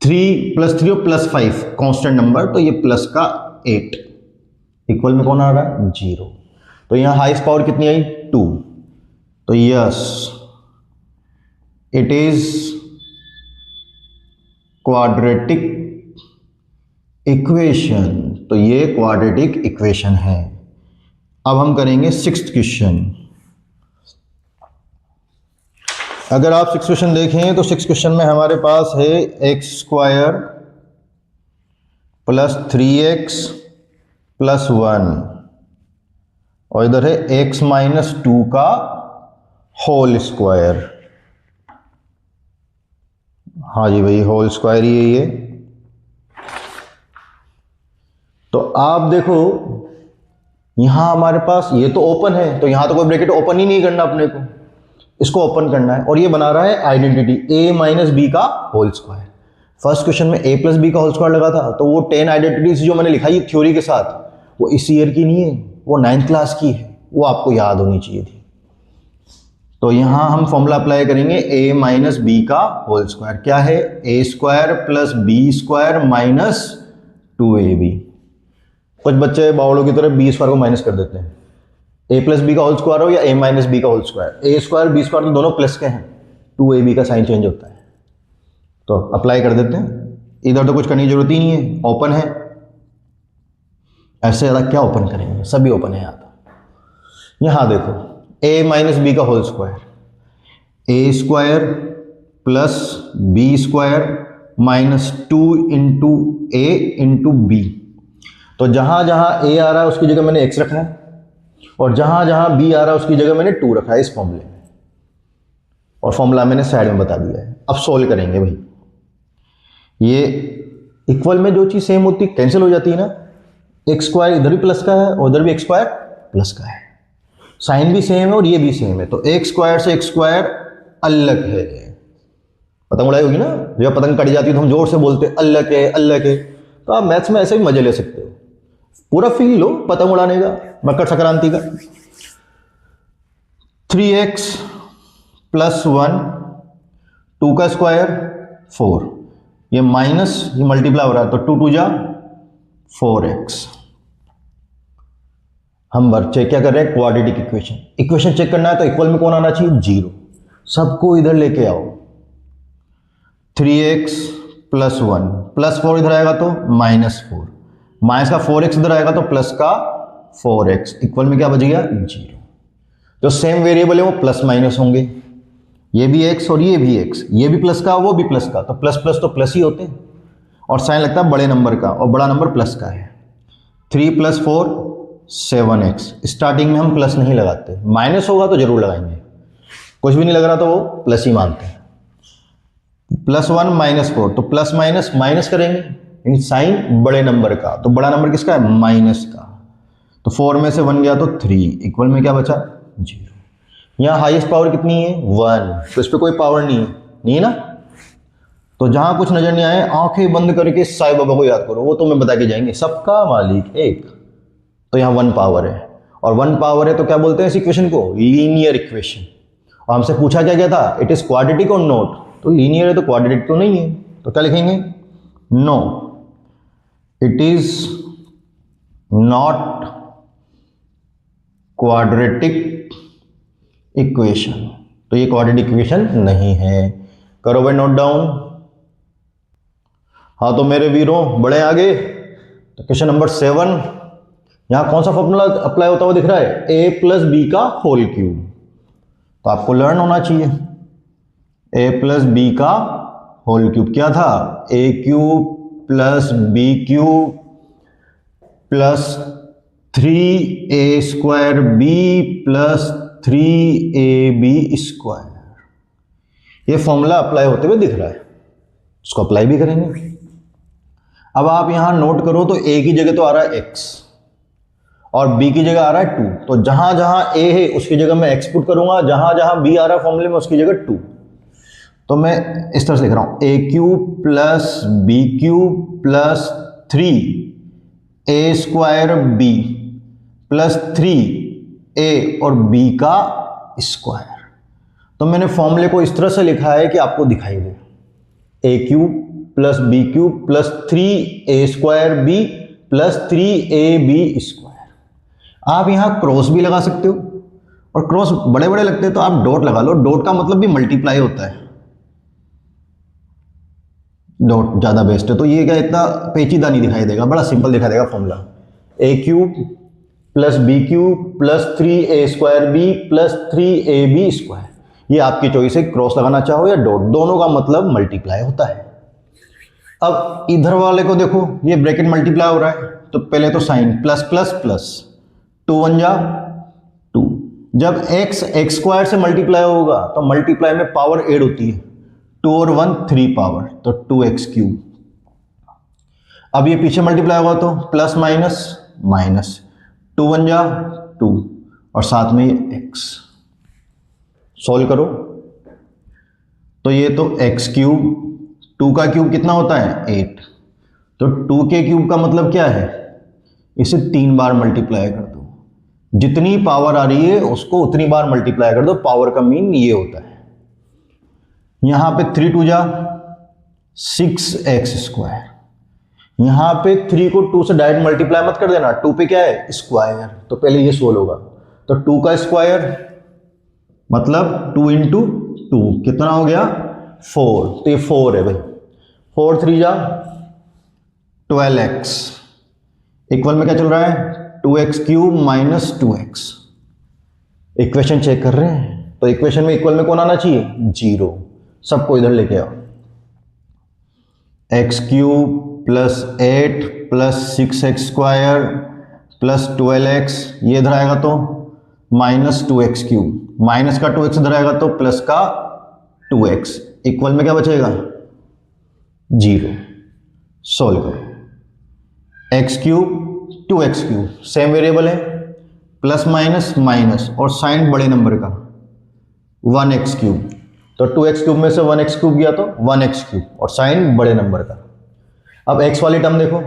Speaker 1: 3 + 3 और +5 कांस्टेंट नंबर, तो ये प्लस का 8 इक्वल में कौन आ रहा है 0। तो यहां हाईएस्ट पावर कितनी आई 2। तो yes it is quadratic equation. तो ये क्वाड्रेटिक इक्वेशन है। अब हम करेंगे 6th क्वेश्चन। अगर आप 6th क्वेश्चन देखें तो 6th क्वेश्चन में हमारे पास है x² + 3x + 1 और इधर है x - 2 का होल स्क्वायर। हाँ जी भाई, होल स्क्वायर ही है ये। तो आप देखो यहां हमारे पास ये तो ओपन है, तो यहां तो कोई ब्रैकेट ओपन ही नहीं करना अपने को, इसको ओपन करना है। और ये बना रहा है आइडेंटिटी a - b का होल स्क्वायर। फर्स्ट क्वेश्चन में a + b का होल स्क्वायर लगा था, तो वो 10 आइडेंटिटीज जो मैंने लिखाई थ्योरी के साथ, वो इस ईयर की नहीं है, वो 9th क्लास की है, वो आपको याद होनी चाहिए थी। तो यहां हम फॉर्मूला अप्लाई करेंगे a - b का होल स्क्वायर। क्या है a² + b² - 2ab। कुछ बच्चे बावड़ों की तरह b² को माइनस कर देते हैं, a + b का होल स्क्वायर हो या a - b का होल स्क्वायर, a² b² तो दोनों प्लस के हैं, 2ab का साइन चेंज होता है। तो अप्लाई कर देते हैं, इधर तो कुछ करने की जरूरत ही नहीं है, ओपन है। ऐसे ज़्यादा क्या ओपन करेंगे, सभी ओपन है यहाँ तो। यहाँ देखो a - b का whole square, a² + b² - 2 × a × b। तो जहां जहां a आ रहा है उसकी जगह मैंने x रखना है, और जहां जहां b आ रहा है उसकी जगह मैंने 2 रखा है इस फॉर्मूले में, और फॉर्मूला मैंने साइड में बता दिया है। अब सोल्व करेंगे भाई। ये इक्वल में जो चीज सेम होती है कैंसिल हो जाती है ना, x² इधर भी प्लस का है और उधर भी x² प्लस का है, साइन भी सेम है और ये भी सेम है, तो x² से x² अलग है। पतंग उड़ाई होगी ना, जब पतंग कट जाती है तो हम जोर से बोलते हैं अलग है अलग है। तो आप मैथ्स में ऐसे भी मजे ले सकते हो, पूरा फील लो पतंग उड़ाने का, मकर संक्रांति का। 3x + 1 2 का स्क्वायर 4, ये माइनस ये मल्टीप्लाई हो रहा है, तो 2 × 2 = 4x। हम वर्क चेक क्या कर रहे हैं, क्वाड्रेटिक इक्वेशन। इक्वेशन चेक करना है तो इक्वल में कौन आना चाहिए 0। सबको इधर लेके आओ, 3x + 1 +4 इधर आएगा तो -4, माइनस का 4x इधर आएगा तो प्लस का 4x, इक्वल में क्या बच गया 0। जो सेम वेरिएबल है वो प्लस माइनस होंगे, ये भी x और ये भी x, ये भी प्लस का वो भी प्लस का, तो प्लस प्लस तो प्लस ही होते हैं, और साइन लगता है बड़े नंबर का और बड़ा नंबर प्लस का है। 3 + 4 7x। स्टार्टिंग में हम प्लस नहीं लगाते, माइनस होगा तो जरूर लगाएंगे, कुछ भी नहीं लग रहा तो वो प्लस ही मानते हैं। +1 -4, तो प्लस माइनस माइनस करेंगे, साइन बड़े नंबर का, तो बड़ा नंबर किसका है माइनस का, तो 4 में से 1 गया तो 3, इक्वल में क्या बचा 0। यहाँ हाईएस्ट पावर कितनी है 1, तो इस पर कोई पावर नहीं है ना। तो जहां कुछ नजर नहीं आए आंखें बंद करके साईं बाबा को याद करो, वो तुम्हें बता के जाएंगे सबका मालिक एक। तो यहाँ 1 पावर है, और 1 पावर है तो क्या बोलते हैं इस इक्वेशन को लीनियर इक्वेशन। और हमसे पूछा क्या गया था, इट इज क्वाड्रेटिक और नॉट, तो लीनियर है तो क्वाड्रेटिक तो नहीं है, तो क्या लिखेंगे no it is not quadratic equation. तो ये क्वाड्रेटिक इक्वेशन नहीं है, करो भाई नोट डाउन। हाँ तो मेरे वीरों बड़े आगे, तो क्वेश्चन नंबर 7, यहां कौन सा फॉर्मूला अप्लाई होता हुआ दिख रहा है, a + b का होल क्यूब। तो आपको लर्न होना चाहिए, a + b का होल क्यूब क्या था, a³ + b³ + 3a² b + 3ab²। ये फॉर्मूला अप्लाई होते हुए दिख रहा है, इसको अप्लाई भी करेंगे। अब आप यहां नोट करो तो a की जगह तो आ रहा है x और b की जगह आ रहा है 2, तो जहां जहां a है उसकी जगह मैं x पुट करूंगा, जहां जहां b आ रहा है फॉर्मूले में उसकी जगह 2। तो मैं इस तरह से लिख रहा हूं a³ + b³ + 3a² b plus 3a और b का स्क्वायर। तो मैंने फॉर्मूले को इस तरह से लिखा है कि आपको दिखाई दे, a³ plus b³ plus 3a² plus 3ab²। आप यहां क्रॉस भी लगा सकते हो, और क्रॉस बड़े बड़े लगते हैं तो आप डॉट लगा लो। डॉट का मतलब भी मल्टीप्लाई होता है, डॉट ज्यादा बेस्ट है। तो ये क्या इतना पेचीदा नहीं दिखाई देगा, बड़ा सिंपल दिखाई देगा formula. a³ plus b³ plus 3a² plus 3ab²। ये आपकी चॉइस है, क्रॉस लगाना चाहो या डॉट, दोनों का मतलब मल्टीप्लाई होता है। अब इधर वाले को देखो, ये ब्रैकेट मल्टीप्लाई हो रहा है, तो पहले तो साइन प्लस प्लस प्लस, 2 1 जा 2। जब x स्क्वायर से मल्टीप्लाई होगा तो मल्टीप्लाई में पावर ऐड होती है, 2 और 1 3 पावर, तो 2x³। अब ये पीछे मल्टीप्लाई होगा तो प्लस माइनस माइनस, 2 1 जा 2 और साथ में ये x। सॉल्व करो तो ये तो x³, 2 का क्यूब कितना होता है 8, तो 2 के क्यूब का मतलब क्या है, इसे 3 बार मल्टीप्लाई कर दो। जितनी पावर आ रही है उसको उतनी बार मल्टीप्लाई कर दो, पावर का मीन ये होता है। यहां पे 3 2 जा 6x²। यहां पे 3 को 2 से डायरेक्ट मल्टीप्लाई मत कर देना, 2 पे क्या है स्क्वायर, तो पहले ये सोल्व होगा। तो 2 का स्क्वायर मतलब 2 इंटू 2 कितना हो गया 4, तो ये 4 है भाई। 4 3 जा 12x इक्वल में क्या चल रहा है 2x³ minus 2x। Equation check कर रहे हैं तो इक्वेशन में इक्वल में कौन आना चाहिए 0, सबको इधर लेके आओ। x³ plus 8 plus 6x² plus 12x, ये इधर आएगा तो माइनस 2x³, माइनस का 2x इधर आएगा तो प्लस का 2x, इक्वल में क्या बचेगा 0। सॉल्व करो, x³ 2x³ सेम वेरिएबल है, प्लस माइनस माइनस और साइन बड़े नंबर का 1x³, तो 2x³ में से 1x³ गया तो 1x³ और साइन बड़े नंबर का। अब x वाली टर्म देखो,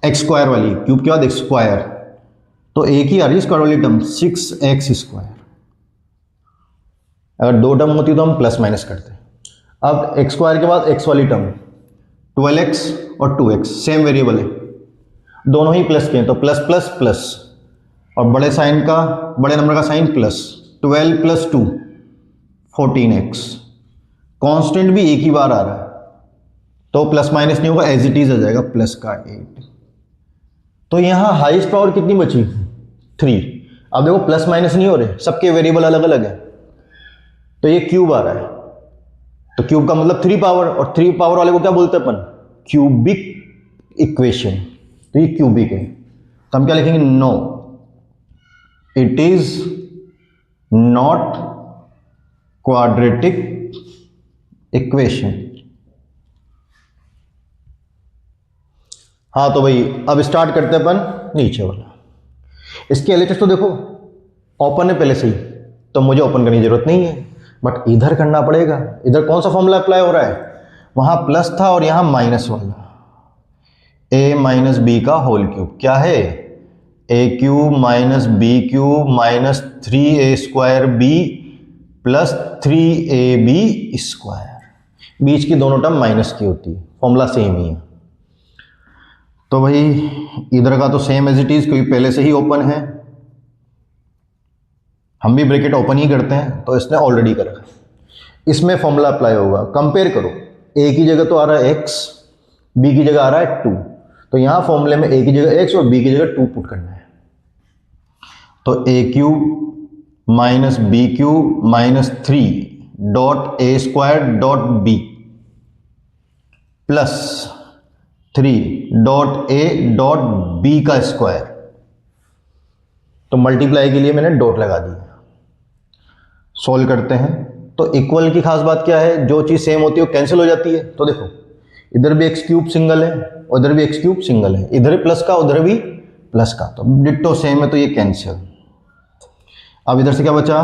Speaker 1: x² वाली, क्यूब के बाद x स्क्वायर, तो एक ही आ रही स्क्वायर वाली टर्म 6x²। अगर 2 टर्म होती तो हम प्लस माइनस करते। अब x² के बाद x वाली टर्म 12x और 2x सेम वेरिएबल है, दोनों ही प्लस के हैं तो प्लस प्लस प्लस, और बड़े साइन का बड़े नंबर का sign plus, 12 plus 2 14x। Constant भी एक ही बार आ रहा है तो प्लस माइनस नहीं होगा, एज इट इज आ जाएगा प्लस का 8। तो यहां हाईएस्ट पावर कितनी बची 3। अब देखो प्लस माइनस नहीं हो रहे, सबके वेरिएबल अलग अलग है, तो ये क्यूब आ रहा है, तो क्यूब का मतलब 3 पावर, और 3 पावर वाले को क्या बोलते हैं अपन क्यूबिक इक्वेशन, तो ये क्यूबिक है। तो हम क्या लिखेंगे no it is not quadratic equation. हाँ तो भाई अब स्टार्ट करते हैं अपन नीचे वाला। इसके एलएचएस तो देखो ओपन है पहले से ही, तो मुझे ओपन करने की जरूरत नहीं है, बट इधर करना पड़ेगा। इधर कौन सा फॉर्मूला अप्लाई हो रहा है, वहां प्लस था और यहां माइनस वाला, a माइनस बी का होल क्यूब, क्या है a³ minus b³ minus 3a²b plus 3ab²। बीच की दोनों टर्म माइनस की होती है, फॉर्मूला सेम ही है। तो भाई इधर का तो सेम एज इट इज, क्योंकि पहले से ही ओपन है, हम भी ब्रैकेट ओपन ही करते हैं, तो इसने ऑलरेडी करा है। इसमें फॉर्मूला अप्लाई होगा, कंपेयर करो, a की जगह तो आ रहा है x, b की जगह आ रहा है 2, तो यहां फॉर्मूले में a की जगह x और b की जगह 2 पुट करना है। तो a³ minus b³ minus 3 dot a² dot b plus 3 dot a dot b का स्क्वायर, तो मल्टीप्लाई के लिए मैंने डॉट लगा दिया। सॉल्व करते हैं तो इक्वल की खास बात क्या है, जो चीज सेम होती है वो कैंसिल हो जाती है। तो देखो इधर भी x³ सिंगल है, उधर भी x³ सिंगल है, इधर भी प्लस का उधर भी प्लस का, तो डिट्टो सेम है तो ये कैंसिल। अब इधर से क्या बचा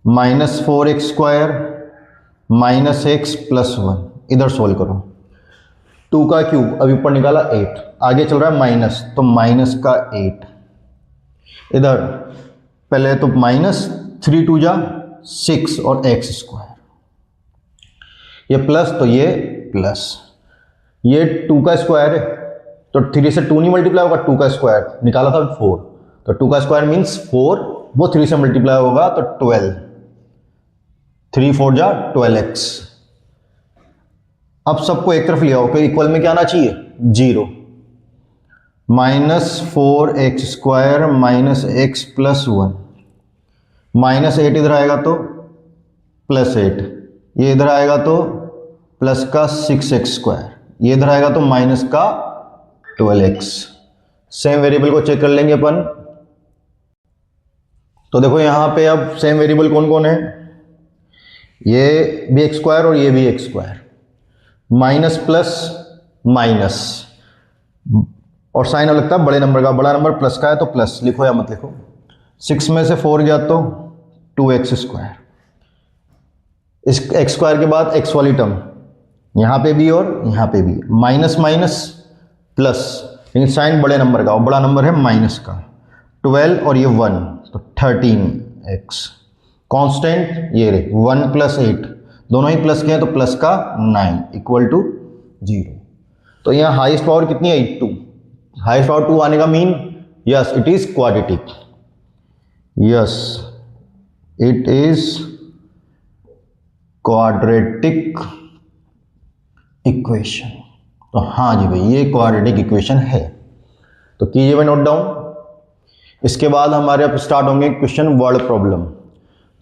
Speaker 1: minus 4x² minus x plus 1, इधर सोल्व करो। 2 का क्यूब अभी ऊपर निकाला 8, आगे चल रहा है माइनस, तो माइनस का 8 इधर पहले तो -3 × 2 = 6 और x², ये प्लस तो ये प्लस, ये 2 का स्क्वायर है तो 3 से 2 नहीं मल्टीप्लाई होगा, 2 का स्क्वायर निकाला था 4, तो 2 का स्क्वायर मीन्स 4, वो 3 से मल्टीप्लाई होगा तो 12, 3 × 4 = 12x। अब सबको एक तरफ लिया हो कि इक्वल में क्या आना चाहिए 0, -4x² - x + 1, -8 इधर आएगा तो +8, ये इधर आएगा तो प्लस का 6x², ये इधर आएगा तो माइनस का 12x। सेम वेरिएबल को चेक कर लेंगे अपन। तो देखो यहां पे अब सेम वेरिएबल कौन कौन है, ये भी x² और ये भी x², माइनस प्लस माइनस, और साइन अलग था बड़े नंबर का, बड़ा नंबर प्लस का है तो प्लस लिखो या मत लिखो। 6 में से 4 गया तो 2x², इस x² के बाद x वाली टर्म यहां पे भी और यहां पे भी, माइनस माइनस प्लस, लेकिन साइन बड़े नंबर का और बड़ा नंबर है माइनस का, 12 और ये 1 तो 13x, कांस्टेंट ये रे 1 + 8, दोनों ही प्लस के हैं तो प्लस का 9 = 0। तो यहाँ हाईएस्ट पावर कितनी है 2, हाईएस्ट पावर 2 आने का mean yes it is quadratic, yes it is quadratic equation. तो हाँ जी भाई ये क्वाड्रेटिक इक्वेशन है, तो कीजिए भाई नोट डाउन। इसके बाद हमारे अब स्टार्ट होंगे क्वेश्चन वर्ड प्रॉब्लम।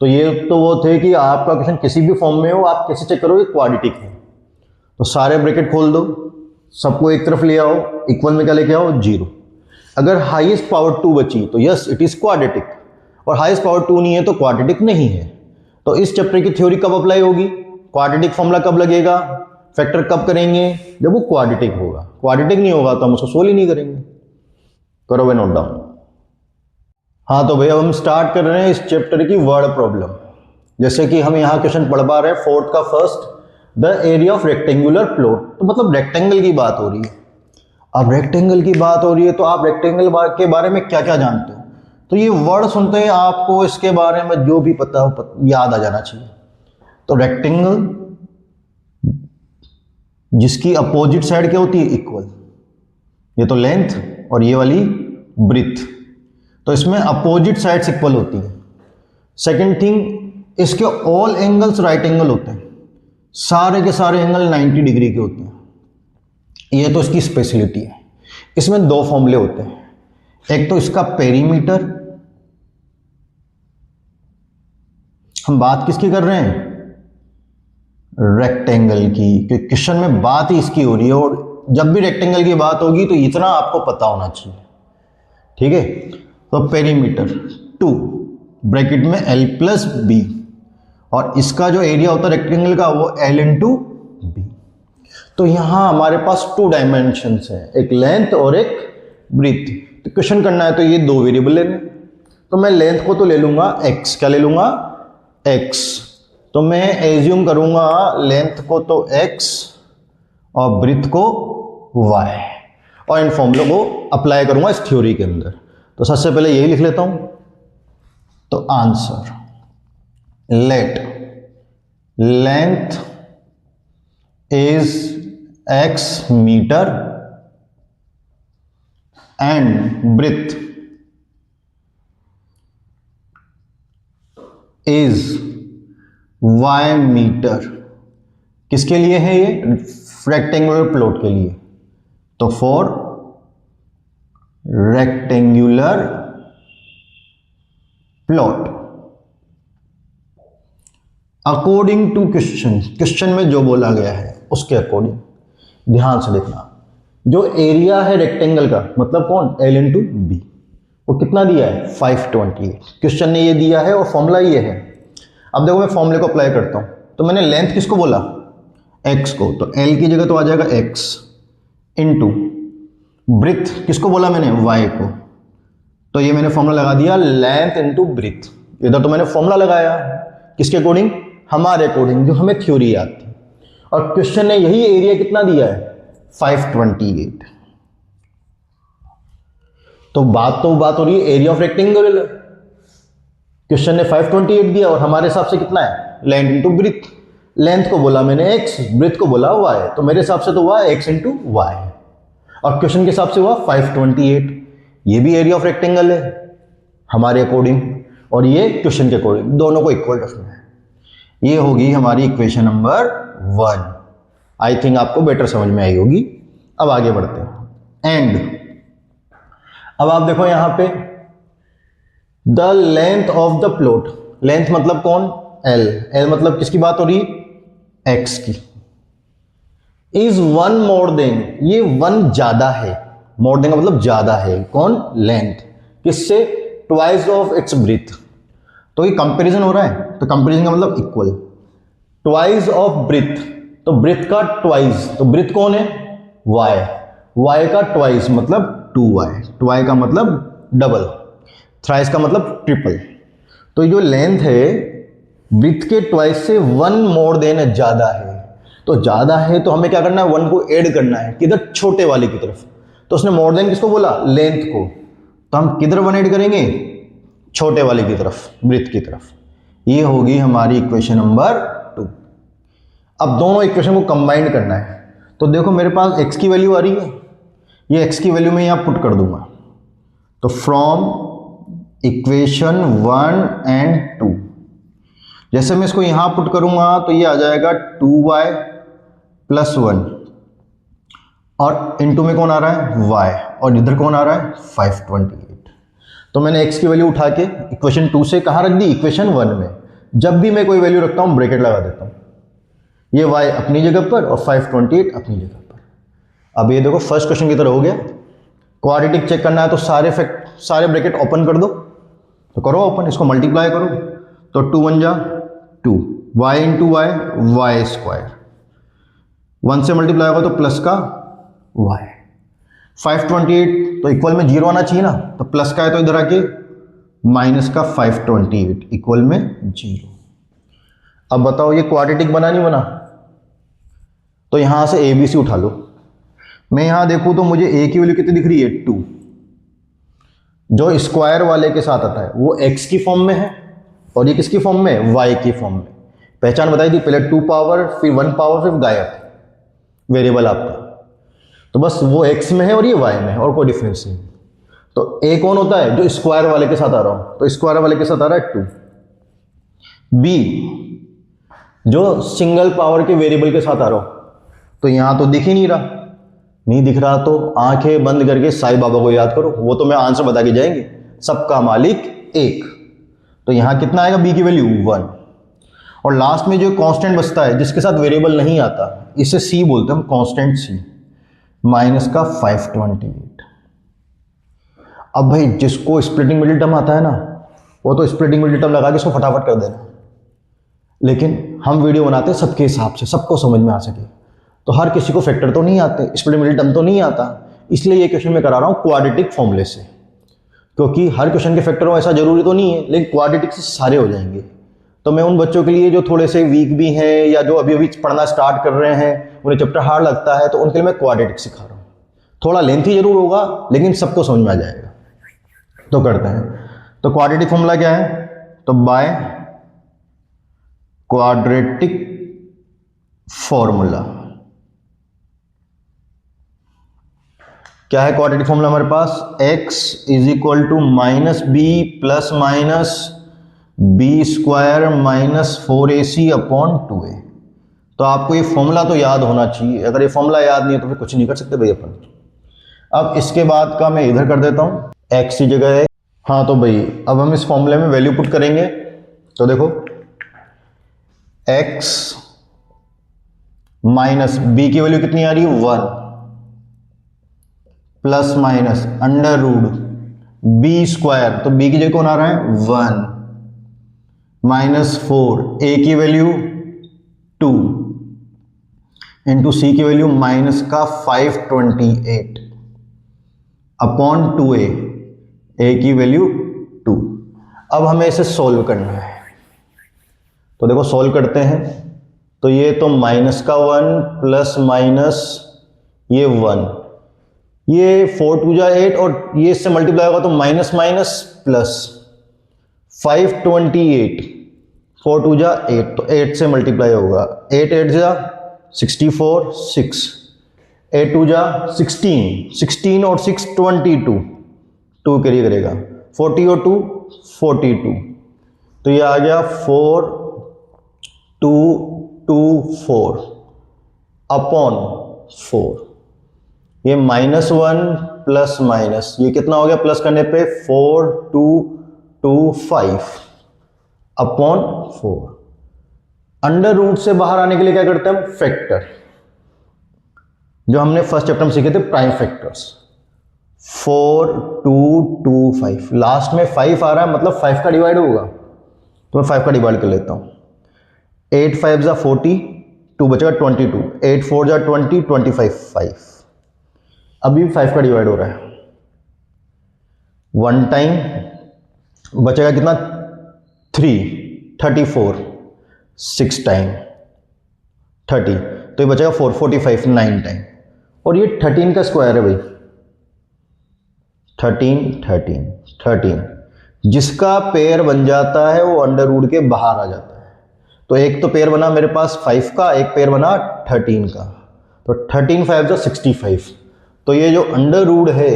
Speaker 1: तो ये तो वो थे कि आपका क्वेश्चन किसी भी फॉर्म में हो आप कैसे चेक करोगे क्वाड्रेटिक है, तो सारे ब्रैकेट खोल दो, सबको एक तरफ ले आओ, इक्वल में क्या लेके आओ 0। अगर हाईएस्ट पावर 2 बची तो यस इट इज क्वाड्रेटिक, और हाईएस्ट पावर 2 नहीं है तो क्वाड्रेटिक नहीं है। तो इस चैप्टर की थ्योरी कब अप्लाई होगी, क्वाड्रेटिक फॉर्मूला कब लगेगा, फैक्टर कब करेंगे, जब वो क्वाड्रेटिक होगा। क्वाड्रेटिक नहीं होगा तो हम उसको सोल्व ही नहीं करेंगे। करो भाई नोट डाउन। हाँ तो भैया हम स्टार्ट कर रहे हैं इस चैप्टर की वर्ड प्रॉब्लम। जैसे कि हम यहाँ क्वेश्चन पढ़ पा रहे हैं 4th का first, the area of rectangular plot, तो मतलब रेक्टेंगल की बात हो रही है। अब रेक्टेंगल की बात हो रही है तो आप रेक्टेंगल के बारे में क्या क्या जानते हो, तो ये वर्ड सुनते हैं आपको इसके बारे में जो भी पता हो याद आ जाना चाहिए। तो रेक्टेंगल जिसकी अपोजिट साइड क्या होती है इक्वल, ये तो लेंथ और ये वाली ब्रीथ, तो इसमें अपोजिट साइड्स इक्वल होती है। सेकंड थिंग इसके ऑल एंगल्स राइट एंगल होते हैं, सारे के सारे एंगल 90 डिग्री के होते हैं, ये तो इसकी स्पेशलिटी है। इसमें 2 फॉर्मूले होते हैं, एक तो इसका पेरीमीटर, हम बात किसकी कर रहे हैं रेक्टेंगल की, क्योंकि क्वेश्चन में बात ही इसकी हो रही है, और जब भी रेक्टेंगल की बात होगी तो इतना आपको पता होना चाहिए, ठीक है। तो पेरीमीटर 2 ब्रैकेट में L + B, और इसका जो एरिया होता है रेक्टेंगल का वो L × B। तो यहां हमारे पास 2 डायमेंशंस हैं, एक लेंथ और एक ब्रीथ। तो क्वेश्चन करना है तो ये 2 वेरिएबल लेने, तो मैं लेंथ को तो ले लूंगा x, क्या ले लूंगा x, तो मैं एज्यूम करूंगा लेंथ को तो x और ब्रीथ को y, और इन फॉर्मूलों को अप्लाई करूंगा इस थ्योरी के अंदर। तो सबसे पहले यही लिख लेता हूं, तो answer let length is x metre and breadth is y metre. किसके लिए है ये, रेक्टेंगुलर प्लॉट के लिए, तो for rectangular plot according to question, question में जो बोला गया है उसके अकॉर्डिंग। ध्यान से देखना, जो एरिया है रेक्टेंगल का मतलब कौन L × B, वो कितना दिया है 528, क्वेश्चन ने ये दिया है और फॉर्मूला ये है। अब देखो मैं फॉर्मूले को अप्लाई करता हूं, तो मैंने लेंथ किसको बोला x को, तो L की जगह तो आ जाएगा x इंटू ब्रीथ किसको बोला मैंने y को, तो ये मैंने फॉर्मूला लगा दिया लेंथ इंटू ब्रीथ। इधर तो मैंने फॉर्मूला लगाया किसके अकॉर्डिंग, हमारे अकॉर्डिंग, जो हमें थ्योरी याद थी, और क्वेश्चन ने यही एरिया कितना दिया है 528। तो बात हो रही है एरिया ऑफ रेक्टेंगल। क्वेश्चन ने 528 दिया और हमारे हिसाब से कितना है, लेंथ इंटू ब्रिथ। लेंथ को बोला मैंने x, ब्रिथ को बोला y, तो मेरे हिसाब से तो हुआ x इंटू वाई, और क्वेश्चन के हिसाब से हुआ 528। ये भी एरिया ऑफ रेक्टेंगल है हमारे अकॉर्डिंग, और ये क्वेश्चन के अकॉर्डिंग, दोनों को इक्वल रखना है। ये होगी हमारी इक्वेशन नंबर 1। आई थिंक आपको बेटर समझ में आई होगी। अब आगे बढ़ते हैं। एंड अब आप देखो यहां पे the length of the plot, length मतलब कौन, एल, एल मतलब किसकी बात हो रही, एक्स की, इज 1 मोर देन, ये 1 ज्यादा है, मोर देन का मतलब ज्यादा है, कौन, लेंथ, किससे, ट्वाइस ऑफ इट्स ब्रीथ। तो ये कंपैरिजन हो रहा है, तो कंपैरिजन का मतलब इक्वल, ट्वाइस ऑफ ब्रीथ, तो ब्रीथ का ट्वाइस, तो ब्रीथ कौन है, वाई, वाई का ट्वाइस मतलब 2y, 2y का मतलब डबल, थ्राइस का मतलब ट्रिपल। तो ये जो लेंथ है ब्रीथ के ट्वाइस से 1 मोर देन ज्यादा है, तो ज्यादा है तो हमें क्या करना है, 1 को ऐड करना है, किधर, छोटे वाले की तरफ। तो उसने मोर देन किसको बोला, लेंथ को, तो हम किधर 1 ऐड करेंगे, छोटे वाले की तरफ, ब्रीथ की तरफ। ये होगी हमारी इक्वेशन नंबर 2। अब दोनों इक्वेशन को कंबाइन करना है, तो देखो मेरे पास x की वैल्यू आ रही है, ये x की वैल्यू में यहां पुट कर दूंगा, तो फ्रॉम इक्वेशन 1 एंड 2, जैसे मैं इसको यहां पुट करूंगा तो ये आ जाएगा 2y प्लस 1, और इनटू में कौन आ रहा है, y, और इधर कौन आ रहा है, 528। तो मैंने x की वैल्यू उठा के इक्वेशन 2 से कहां रख दी, इक्वेशन 1 में। जब भी मैं कोई वैल्यू रखता हूं ब्रैकेट लगा देता हूं, ये y अपनी जगह पर और 528 अपनी जगह पर। अब ये देखो फर्स्ट क्वेश्चन की तरह हो गया। क्वाड्रेटिक चेक करना है तो सारे ब्रैकेट ओपन कर दो, तो करो ओपन, इसको मल्टीप्लाई करो, तो 2 1 जा 2, y into y, y square, 1 से मल्टीप्लाई होगा तो प्लस का y, 528 तो इक्वल में 0 आना चाहिए ना, तो प्लस का है तो इधर आके माइनस का 528 इक्वल में 0। अब बताओ ये क्वाड्रेटिक बना नहीं बना, तो यहां से ए बी सी उठा लो। मैं यहां देखूं तो मुझे a की वैल्यू कितनी दिख रही है, 2, जो स्क्वायर वाले के साथ आता है वो x की फॉर्म में है, और ये किसकी फॉर्म में, y की फॉर्म में। पहचान बताई थी, पहले 2 पावर फिर 1 पावर फिर गायब वेरिएबल आपका, तो बस वो x में है और ये y में है, और कोई डिफरेंस नहीं। तो a कौन होता है, जो स्क्वायर वाले के साथ आ रहा हूं, तो स्क्वायर वाले के साथ आ रहा है 2, b जो सिंगल पावर के वेरिएबल के साथ आ रहा हूं, तो यहां तो दिख ही नहीं रहा, नहीं दिख रहा तो आंखें बंद करके साईं बाबा को याद करो, वो तो मैं आंसर बता के जाएंगे, सबका मालिक एक। तो यहां कितना आएगा, b की वैल्यू 1, और लास्ट में जो कांस्टेंट बचता है जिसके साथ वेरिएबल नहीं आता, इसे c बोलते हैं हम, कांस्टेंट c, माइनस का 528। अब भाई जिसको स्प्लिटिंग मिडिल टर्म आता है ना, वो तो स्प्लिटिंग मिडिल टर्म लगा के इसको फटाफट कर देना, लेकिन हम वीडियो बनाते हैं सबके हिसाब से, सबको समझ में आ सके, तो हर किसी को फैक्टर तो नहीं आते, स्प्लिटिंग मिडिल टर्म तो नहीं आता, इसलिए ये क्वेश्चन मैं करा रहा हूं क्वाड्रेटिक फॉर्मूले से, क्योंकि हर क्वेश्चन के फैक्टर हो ऐसा जरूरी तो नहीं है, लेकिन क्वाड्रेटिक से सारे हो जाएंगे। तो मैं उन बच्चों के लिए जो थोड़े से वीक भी हैं या जो अभी अभी पढ़ना स्टार्ट कर रहे हैं, उन्हें चैप्टर हार्ड लगता है, तो उनके लिए मैं क्वाड्रेटिक सिखा रहा हूँ। थोड़ा लेंथी जरूर होगा लेकिन सबको समझ में आ जाएगा। तो करते हैं, तो क्वाड्रेटिक फॉर्मूला क्या है, तो बाय क्वाड्रेटिक फॉर्मूला क्या है, क्वाड्रेटिक फॉर्मूला हमारे पास x is equal to minus b plus minus B square minus 4ac upon 2a। तो आपको ये फॉर्मूला तो याद होना चाहिए, अगर ये फॉर्मूला याद नहीं है तो फिर कुछ नहीं कर सकते भाई अपन। अब इसके बाद का मैं इधर कर देता हूँ, x की जगह है, हाँ तो भाई अब हम इस फॉर्मूले में वैल्यू पुट करेंगे, तो देखो x माइनस बी की वैल्यू कितनी आ रही है 1, plus minus under root b square, तो बी की जगह कौन आ रहा है 1, माइनस 4, ए की वैल्यू 2 इंटू सी की वैल्यू माइनस का 528 अपॉन 2a, ए की वैल्यू 2। अब हमें इसे सॉल्व करना है, तो देखो सॉल्व करते हैं, तो ये तो माइनस का 1 प्लस माइनस ये 1, ये 4 2 जा 8 और ये इससे मल्टीप्लाई होगा तो माइनस माइनस प्लस 528, 4 2 जा 8 तो 8 से मल्टीप्लाई होगा, 8 8 जा 64, 6 8 2 जा 16, 16 और 6 22, 2 कैरी करेगा, 40 और 2 42, तो ये आ गया 4 2 2 4 अपॉन 4। ये -1 प्लस माइनस, ये कितना हो गया प्लस करने पे 4 2 2 5 अपॉन 4। अंडर रूट से बाहर आने के लिए क्या करते हैं हम, फैक्टर, जो हमने फर्स्ट चैप्टर में सीखे थे प्राइम फैक्टर्स। 4 2 2 5, लास्ट में 5 आ रहा है मतलब 5 का डिवाइड होगा, तो मैं 5 का डिवाइड कर लेता हूं। 8 5 जा 40, 2 बचेगा 22, 8 4 जा 20, 25 5, अभी 5 का डिवाइड हो रहा है। 1 टाइम बचेगा कितना 3, 34, 6 टाइम 30, तो ये बचेगा 4 45 9 टाइम, और ये 13 का स्क्वायर है भाई, 13 13 13, जिसका पेयर बन जाता है वो अंडर रूट के बाहर आ जाता है। तो एक तो पेयर बना मेरे पास 5 का, एक पेयर बना 13 का, तो 13 5 जा 65, तो ये जो अंडर रूट है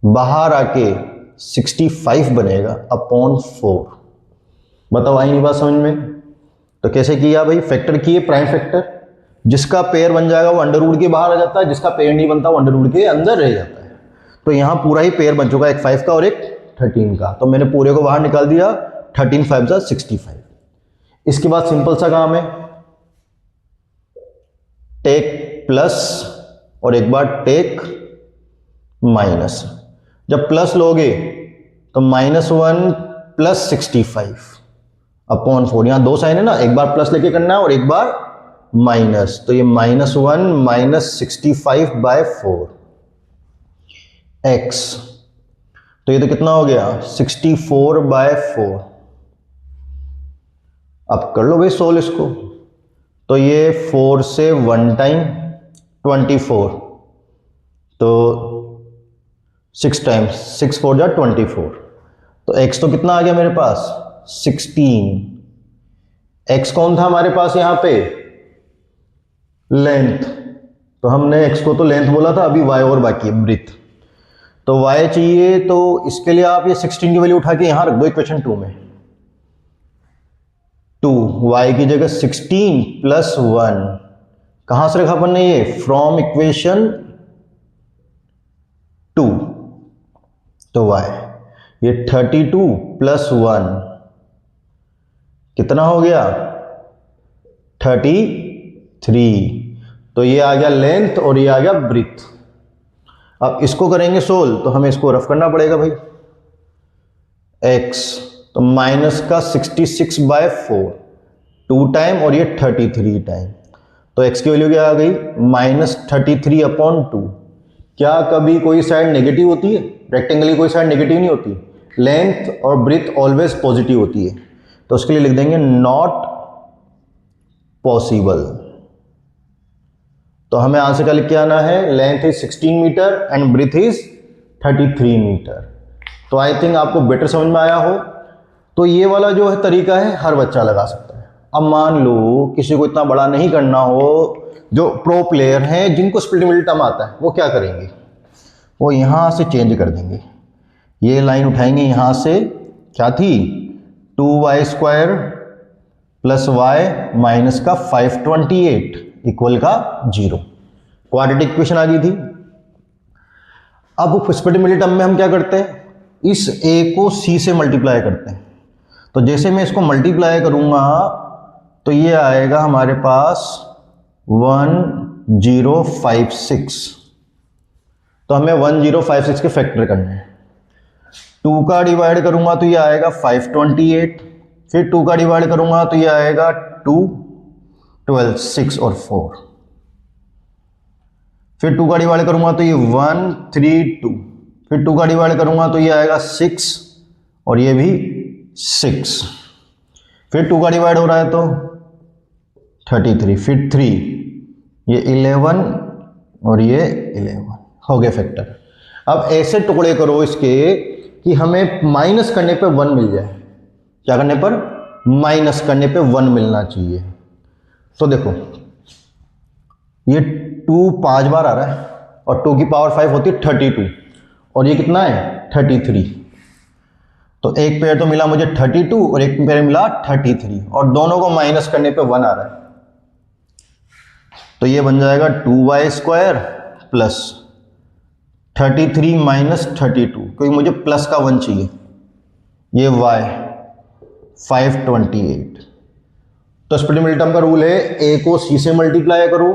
Speaker 1: बाहर आके 65 बनेगा अपॉन 4। बताओ आई नहीं बात समझ में? तो कैसे किया भाई, फैक्टर किए प्राइम फैक्टर, जिसका पेयर बन जाएगा वो अंडर रूट के बाहर आ जाता है, जिसका पेयर नहीं बनता वो अंडर रूट के अंदर रह जाता है। तो यहां पूरा ही पेयर बन चुका है, एक 5 का और एक 13 का, तो मैंने पूरे को बाहर निकाल दिया, 13 5 जा 65। इसके बाद सिंपल सा काम है, टेक प्लस और एक बार टेक माइनस। जब प्लस लोगे तो -1 प्लस 65 अपॉन 4, यहां दो साइन है ना, एक बार प्लस लेके करना है और एक बार माइनस, तो ये -1 माइनस 65 बाय 4 एक्स, तो ये तो कितना हो गया 64 बाय 4। अब कर लो भाई सोल्व इसको, तो ये 4 से 1 टाइम 24, तो 6 टाइम्स 6 4 जा 24, तो x तो कितना आ गया मेरे पास 16। x कौन था हमारे पास यहाँ पे, लेंथ, तो हमने x को तो लेंथ बोला था, अभी y और बाकी है ब्रीथ, तो y चाहिए, तो इसके लिए आप ये 16 की वैल्यू उठा के यहां रख दो इक्वेशन 2 में, 2 y की जगह 16 प्लस 1, कहां से रखा अपन ने ये, फ्रॉम इक्वेशन 2, तो y ये 32 प्लस 1 कितना हो गया 33, तो ये आ गया लेंथ और ये आ गया ब्रीथ। अब इसको करेंगे सोल्व, तो हमें इसको रफ करना पड़ेगा भाई, x तो माइनस का 66 बाय 4 2 टाइम और ये 33 टाइम, तो x की वैल्यू क्या आ गई -33 अपॉन 2। क्या कभी कोई साइड नेगेटिव होती है, रेक्टेंगल की कोई साइड नेगेटिव नहीं होती, लेंथ और ब्रीथ ऑलवेज पॉजिटिव होती है, तो उसके लिए लिख देंगे नॉट पॉसिबल। तो हमें आंसर क्या लिख के आना है, length is 16 metre and breadth is 33 metre. तो आई थिंक आपको बेटर समझ में आया हो। तो ये वाला जो है तरीका है हर बच्चा लगा सकता है। अब मान लो किसी को इतना बड़ा नहीं करना हो, जो प्रो प्लेयर हैं जिनको स्प्लिट टर्म आता है, वो क्या करेंगे, वो यहां से चेंज कर देंगे, ये लाइन उठाएंगे यहां से, क्या थी 2y² प्लस y माइनस का 528 इक्वल का 0, क्वाड्रेटिक इक्वेशन आ गई थी। अब स्प्लिट टर्म में हम क्या करते हैं, इस a को c से मल्टीप्लाई करते हैं, तो जैसे मैं इसको मल्टीप्लाई करूंगा तो ये आएगा हमारे पास 1056, तो हमें 1056 के फैक्टर करने हैं। 2 का डिवाइड करूंगा तो ये आएगा 528, फिर 2 का डिवाइड करूंगा तो ये आएगा 2 12 6 और 4, फिर 2 का डिवाइड करूंगा तो ये 132, फिर 2 का डिवाइड करूंगा तो ये आएगा 6 और ये भी 6, फिर 2 का डिवाइड हो रहा है तो 33, फिर 3, ये 11 और ये 11, हो गए फैक्टर। अब ऐसे टुकड़े करो इसके कि हमें माइनस करने पे 1 मिल जाए। क्या करने पर? माइनस करने पे 1 मिलना चाहिए। तो देखो ये 2 5 बार आ रहा है और 2 की पावर 5 होती है 32 और ये कितना है 33। तो एक पेयर तो मिला मुझे 32 और एक पेयर मिला 33 और दोनों को माइनस करने पे 1 आ रहा है। तो ये बन जाएगा 2y² प्लस 33 माइनस 32, क्योंकि मुझे प्लस का 1 चाहिए। ये y 528। तो स्प्लिट मिलटर्म का रूल है a को c से मल्टीप्लाई करो,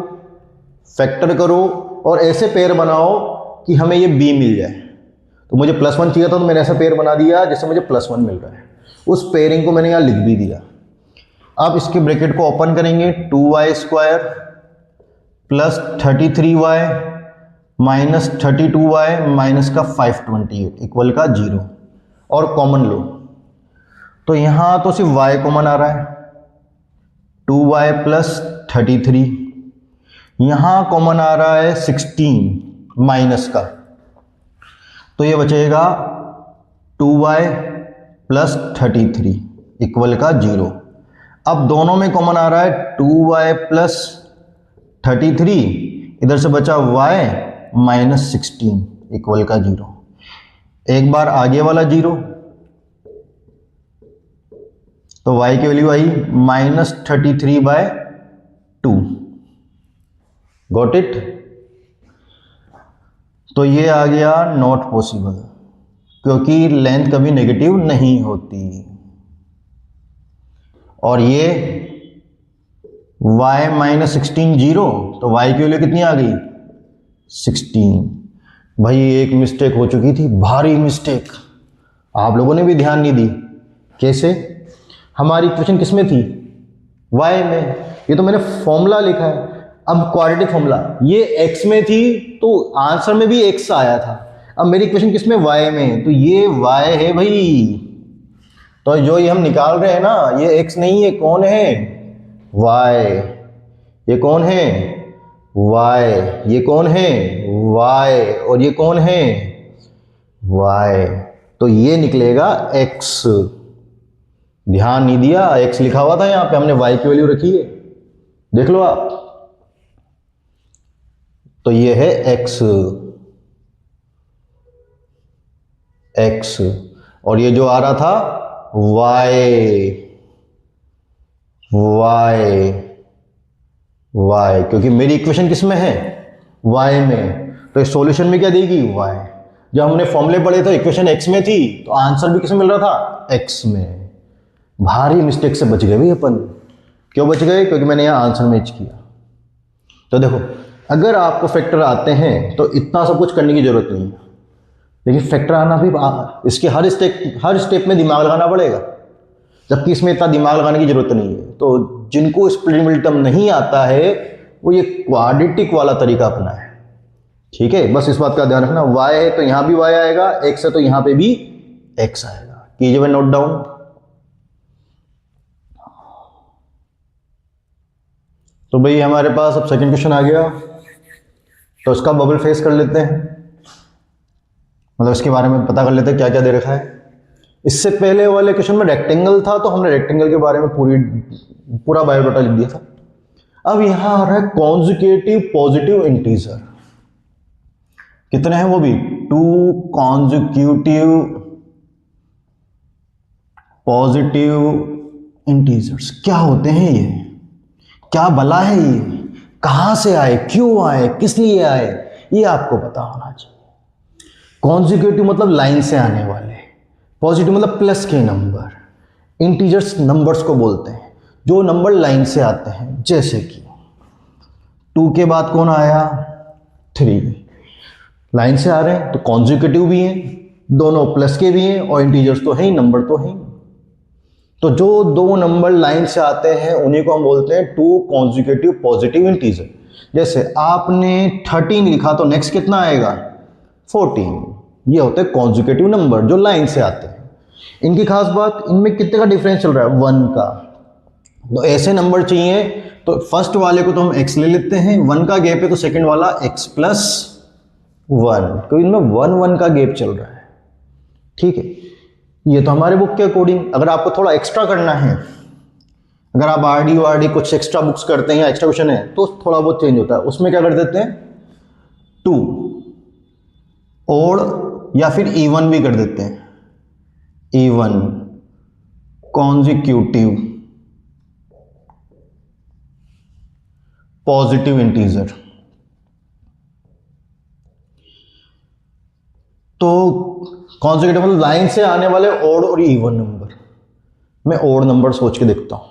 Speaker 1: फैक्टर करो और ऐसे पेयर बनाओ कि हमें ये b मिल जाए। तो मुझे +1 चाहिए था तो मैंने ऐसा पेयर बना दिया जिससे मुझे +1 मिल रहा है। उस पेयरिंग को मैंने यहाँ लिख भी दिया। अब इसके ब्रैकेट को ओपन करेंगे, 2y² plus 33y minus 32y minus का 528 इक्वल का 0 और कॉमन लो। तो यहाँ तो सिर्फ y कॉमन आ रहा है, 2y प्लस 33। यहाँ कॉमन आ रहा है 16 माइनस का, तो ये बचेगा 2y प्लस 33 इक्वल का 0। अब दोनों में कॉमन आ रहा है 2y प्लस 33, इधर से बचा y माइनस 16 इक्वल का 0। एक बार आगे वाला 0 तो y की वैल्यू आई -33/2। Got it? तो ये आ गया नॉट पॉसिबल, क्योंकि लेंथ कभी नेगेटिव नहीं होती। और ये y माइनस 16 0, तो y की वैल्यू कितनी आ गई 16। भाई एक मिस्टेक हो चुकी थी, भारी मिस्टेक, आप लोगों ने भी ध्यान नहीं दी। कैसे? हमारी इक्वेशन किस में थी? y में। ये तो मैंने फॉर्मूला लिखा है। अब क्वाड्रेटिक फॉर्मूला ये x में थी तो आंसर में भी x आया था। अब मेरी इक्वेशन किस में? y में, तो ये y है भाई। तो जो ये हम निकाल रहे हैं ना, ये x नहीं है, कौन है? y। ये कौन है? y। ये कौन है? y। और ये कौन है? y। तो ये निकलेगा x। ध्यान नहीं दिया, x लिखा हुआ था यहां पे, हमने y की वैल्यू रखी है, देख लो आप। तो ये है x और ये जो आ रहा था y, क्योंकि मेरी इक्वेशन किस में है? y में। तो इस सॉल्यूशन में क्या देगी? y। जब हमने फॉर्मूले पढ़े थे इक्वेशन x में थी तो आंसर भी किस में मिल रहा था? x में। भारी मिस्टेक से बच गए भाई अपन। क्यों बच गए? क्योंकि मैंने यहाँ आंसर मैच किया। तो देखो, अगर आपको फैक्टर आते हैं तो इतना सब कुछ करने की जरूरत नहीं है, लेकिन फैक्टर आना भी इसके हर स्टेप में दिमाग लगाना पड़ेगा, जबकि इसमें इतना दिमाग लगाने की जरूरत नहीं है। तो जिनको स्प्लिट मिलटर्म नहीं आता है वो ये क्वाड्रेटिक वाला तरीका अपना है। ठीक है, बस इस बात का ध्यान रखना। y है तो यहां भी y आएगा, x है तो यहां पे भी x आएगा। कीजिए भाई नोट डाउन। तो भाई हमारे पास अब सेकंड क्वेश्चन आ गया, तो इसका बबल फेस कर लेते हैं, मतलब इसके बारे में पता कर लेते हैं क्या क्या दे रखा है। इससे पहले वाले क्वेश्चन में रेक्टेंगल था तो हमने रेक्टेंगल के बारे में पूरा बायोडाटा लिख दिया था। अब यहां आ रहा है कॉन्जुगेटिव पॉजिटिव इंटीजर। कितने हैं वो भी? 2 कॉन्जुगेटिव पॉजिटिव इंटीजर्स। क्या होते हैं ये? क्या भला है ये? कहां से आए, क्यों आए, किस लिए आए, ये आपको पता होना चाहिए। कॉन्जुगेटिव मतलब लाइन से आने वाले, पॉजिटिव मतलब प्लस के नंबर। इंटीजर्स नंबर्स को बोलते हैं जो नंबर लाइन से आते हैं, जैसे कि 2 के बाद कौन आया? 3। लाइन से आ रहे हैं तो कॉन्जुगेटिव भी हैं, दोनों प्लस के भी हैं और इंटीजर्स तो हैं ही, नंबर तो हैं। तो जो दो नंबर लाइन से आते हैं उन्हीं को हम बोलते हैं 2 कॉन्जुगेटिव पॉजिटिव इंटीजर। जैसे आपने 13 लिखा तो नेक्स्ट कितना आएगा? 14। ये होते हैं कॉन्जुगेटिव नंबर जो लाइन से आते हैं। इनकी खास बात, इनमें कितने का डिफरेंस चल रहा है? 1 का। तो ऐसे नंबर चाहिए तो फर्स्ट वाले को तो हम x ले लेते हैं, 1 का गैप है तो सेकंड वाला x प्लस 1, क्योंकि इनमें 1 1 का गैप चल रहा है। ठीक है, ये तो हमारे बुक के अकॉर्डिंग। अगर आपको थोड़ा एक्स्ट्रा करना है, अगर आप आरडी कुछ एक्स्ट्रा बुक्स करते हैं या एक्स्ट्रा क्वेश्चन है तो थोड़ा बहुत चेंज होता है। उसमें क्या कर देते हैं, 2 और या फिर इवन भी कर देते हैं, इवन कॉन्जिक्यूटिव पॉजिटिव इंटीजर। तो कॉन्जिक्यूटिव मतलब लाइन से आने वाले ओड और इवन नंबर। मैं ओड नंबर सोच के देखता हूं,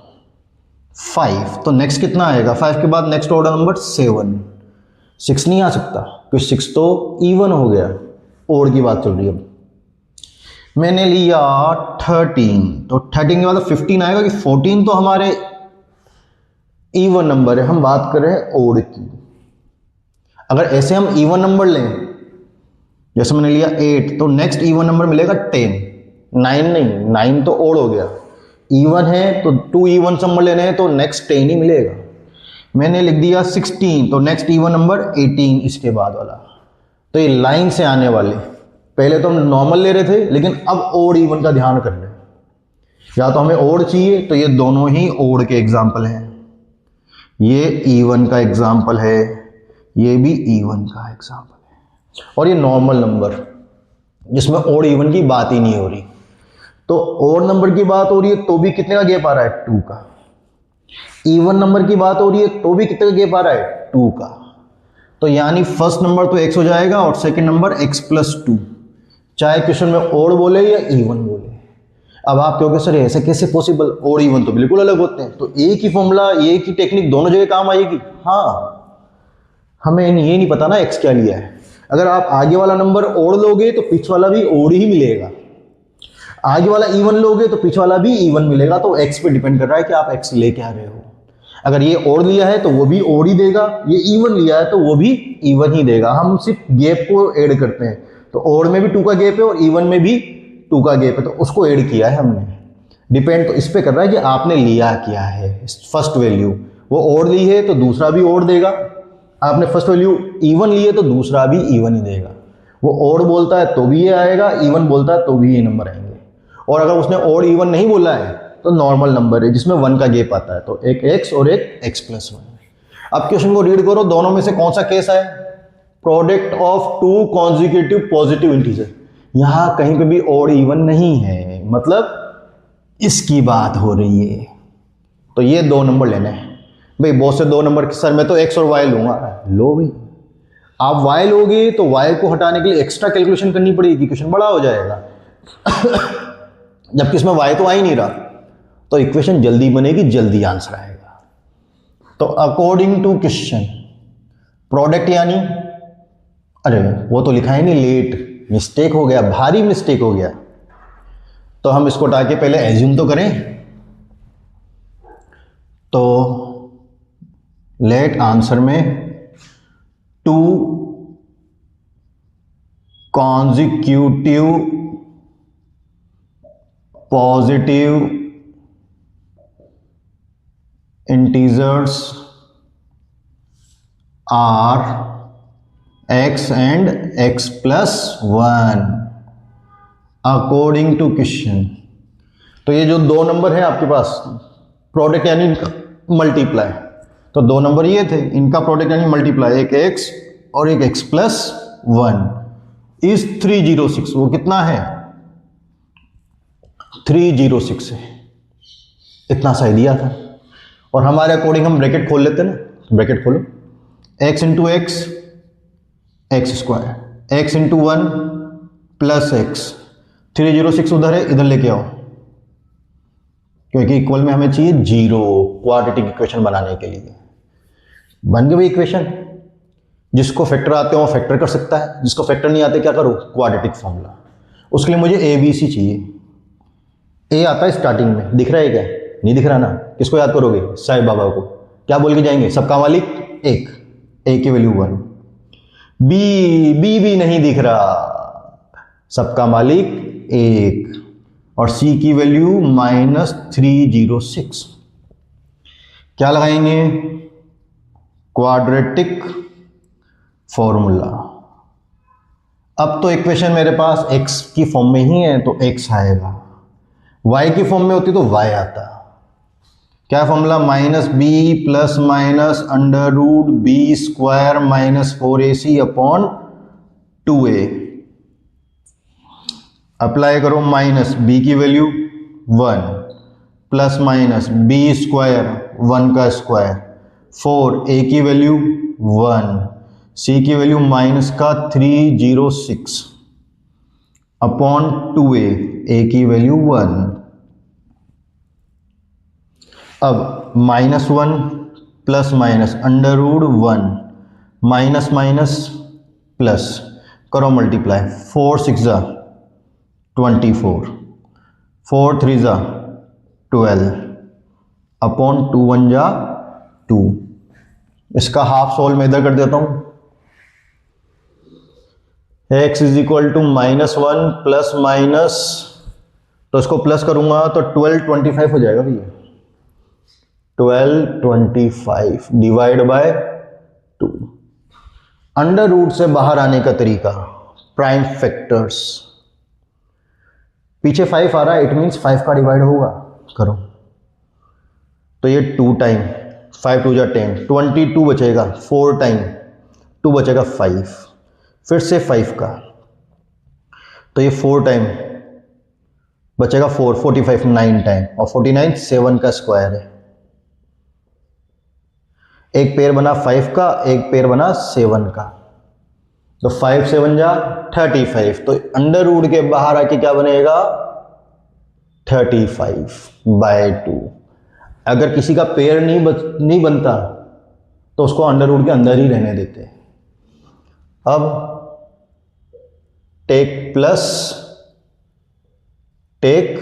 Speaker 1: 5, तो नेक्स्ट कितना आएगा, 5 के बाद नेक्स्ट ऑर्डर नंबर 7, 6 नहीं आ सकता क्योंकि 6 तो इवन हो गया, ओड की बात चल रही है। अब मैंने लिया 13, तो 13 के बाद 15 आएगा कि 14 तो हमारे इवन नंबर है, हम बात कर रहे हैं ओड की। अगर ऐसे हम इवन नंबर लें, जैसे मैंने लिया 8, तो नेक्स्ट इवन नंबर मिलेगा 10, 9 नहीं, 9 तो ओड हो गया, इवन है तो 2 इवन नंबर लेने हैं तो नेक्स्ट 10 ही मिलेगा। मैंने लिख दिया 16, तो नेक्स्ट इवन नंबर 18 इसके बाद वाला। तो ये लाइन से आने वाले, पहले तो हम नॉर्मल ले रहे थे लेकिन अब ओड इवन का ध्यान कर लें। या तो हमें ओड चाहिए तो ये दोनों ही ओड के एग्जाम्पल हैं, ये इवन का एग्जाम्पल है, ये भी इवन का एग्जाम्पल है, और ये नॉर्मल नंबर जिसमें ओड इवन की बात ही नहीं हो रही। तो ओड नंबर की बात हो रही है तो भी कितने का गैप आ रहा है, 2 का। इवन नंबर की बात हो रही है तो भी कितने का गैप आ रहा है, 2 का। तो यानी फर्स्ट नंबर तो x हो जाएगा और सेकंड नंबर x+2, चाहे क्वेश्चन में ओड बोले या इवन बोले। अब आप कहोगे सर ऐसे कैसे पॉसिबल, ओड इवन तो बिल्कुल अलग होते हैं। तो एक ही फॉर्मूला, एक ही टेक्निक दोनों जगह काम आएगी। हाँ, हमें ये नहीं पता ना x क्या लिया है। अगर आप आगे वाला नंबर ओड लोगे तो पीछे वाला भी ओड ही मिलेगा, आगे वाला इवन लोगे तो पीछे वाला भी इवन मिलेगा। तो x पे डिपेंड कर रहा है कि आप x ले क्या रहे हो। अगर ये ओड लिया है तो वो भी ओड ही देगा, ये इवन लिया है तो वो भी इवन ही देगा। हम सिर्फ गैप को ऐड करते हैं, तो ओड में भी 2 का गैप है और इवन में भी 2 का गैप है, तो उसको ऐड किया है हमने। डिपेंड तो इस पे कर रहा है कि आपने लिया क्या है। फर्स्ट वैल्यू वो ओड ली है तो दूसरा भी ओड देगा, आपने फर्स्ट वैल्यू इवन ली है तो दूसरा भी इवन ही देगा। वो ओड बोलता है तो भी ये आएगा, इवन बोलता है तो भी ये नंबर आएंगे। और अगर उसने ओड इवन नहीं बोला है तो नॉर्मल नंबर है जिसमें 1 का गैप आता है, तो एक x और एक x+1। अब क्वेश्चन को रीड करो, दोनों में से कौन सा केस है, product of 2 consecutive positive integer. यहां कहीं पे भी ओड इवन नहीं है, मतलब इसकी बात हो रही है। तो ये 2 नंबर लेने हैं भाई, बहुत से 2 नंबर। सर मैं तो x और y लूंगा, लो भाई, आप y लोगे तो y को हटाने के लिए एक्स्ट्रा कैलकुलेशन करनी पड़ेगी, क्वेश्चन बड़ा हो जाएगा। जबकि इसमें y तो आ ही नहीं रहा, तो इक्वेशन जल्दी बनेगी, जल्दी आंसर आएगा। तो अकॉर्डिंग टू क्वेश्चन, प्रोडक्ट यानी, अरे वो तो लिखा है नहीं, लेट, मिस्टेक हो गया, भारी मिस्टेक हो गया। तो हम इसको हटा के पहले एज्यूम तो करें। तो लेट आंसर में 2 consecutive positive integers are x and x+1 according to question। तो ये जो 2 नंबर है आपके पास, प्रोडक्ट यानी मल्टीप्लाई, तो 2 नंबर ये थे, इनका प्रोडक्ट यानी मल्टीप्लाई, एक x और एक x+1 इज 306। वो कितना है, 306 है, इतना सही दिया था। और हमारे अकॉर्डिंग हम ब्रैकेट खोल लेते ना, ब्रैकेट खोलो, x into x x², x into 1 plus x, 306 उधर है, इधर लेके आओ, क्योंकि इक्वल में हमें चाहिए 0 क्वाड्रेटिक इक्वेशन बनाने के लिए। बन गई इक्वेशन। जिसको फैक्टर आते हो वो फैक्टर कर सकता है, जिसको फैक्टर नहीं आते क्या करो, क्वाड्रेटिक फॉर्मूला। उसके लिए मुझे ABC चाहिए। ए आता है स्टार्टिंग में, दिख रहा है क्या, नहीं दिख रहा ना। किसको याद करोगे, साईं बाबा को। क्या बोल के जाएंगे, सबका मालिक 1, ए की वैल्यू 1। बी भी नहीं दिख रहा, सबका मालिक 1, और सी की वैल्यू -306। क्या लगाएंगे, क्वाड्रेटिक फॉर्मूला। अब तो इक्वेशन मेरे पास x की फॉर्म में ही है तो x आएगा, y की फॉर्म में होती तो y आता। क्या formula? Minus b plus minus under root b square minus 4ac upon 2a। Apply करो, माइनस बी की value 1 plus minus B square 1 का स्क्वायर 4a की वैल्यू 1 c की वैल्यू माइनस का 306 अपॉन 2a a की value 1। अब minus 1 plus minus under root 1 minus minus plus करो multiply, 4 6 जा 24, 4 3 जा 12 अपॉन 2 1 जा 2। इसका हाफ सोल्व मैं इधर कर देता हूं। x is equal to minus 1 plus minus, तो इसको प्लस करूंगा तो 1225 हो जाएगा भैया। 1225 डिवाइड बाय 2। अंडर रूट से बाहर आने का तरीका, प्राइम फैक्टर्स। पीछे 5 आ रहा है, इट मीन्स 5 का डिवाइड होगा, करो तो ये 2 टाइम 5 2 जा 10, 22 बचेगा, 4 टाइम 2 बचेगा 5, फिर से 5 का, तो ये 4 टाइम बचेगा 4, 45 9 टाइम, और 49 7 का स्क्वायर है। एक पेयर बना 5 का, एक पेयर बना 7 का, तो 5 7 जा 35, तो अंडर रूट के बाहर आके क्या बनेगा 35/2। अगर किसी का पेयर नहीं बनता तो उसको अंडर रूट के अंदर ही रहने देते। अब take plus take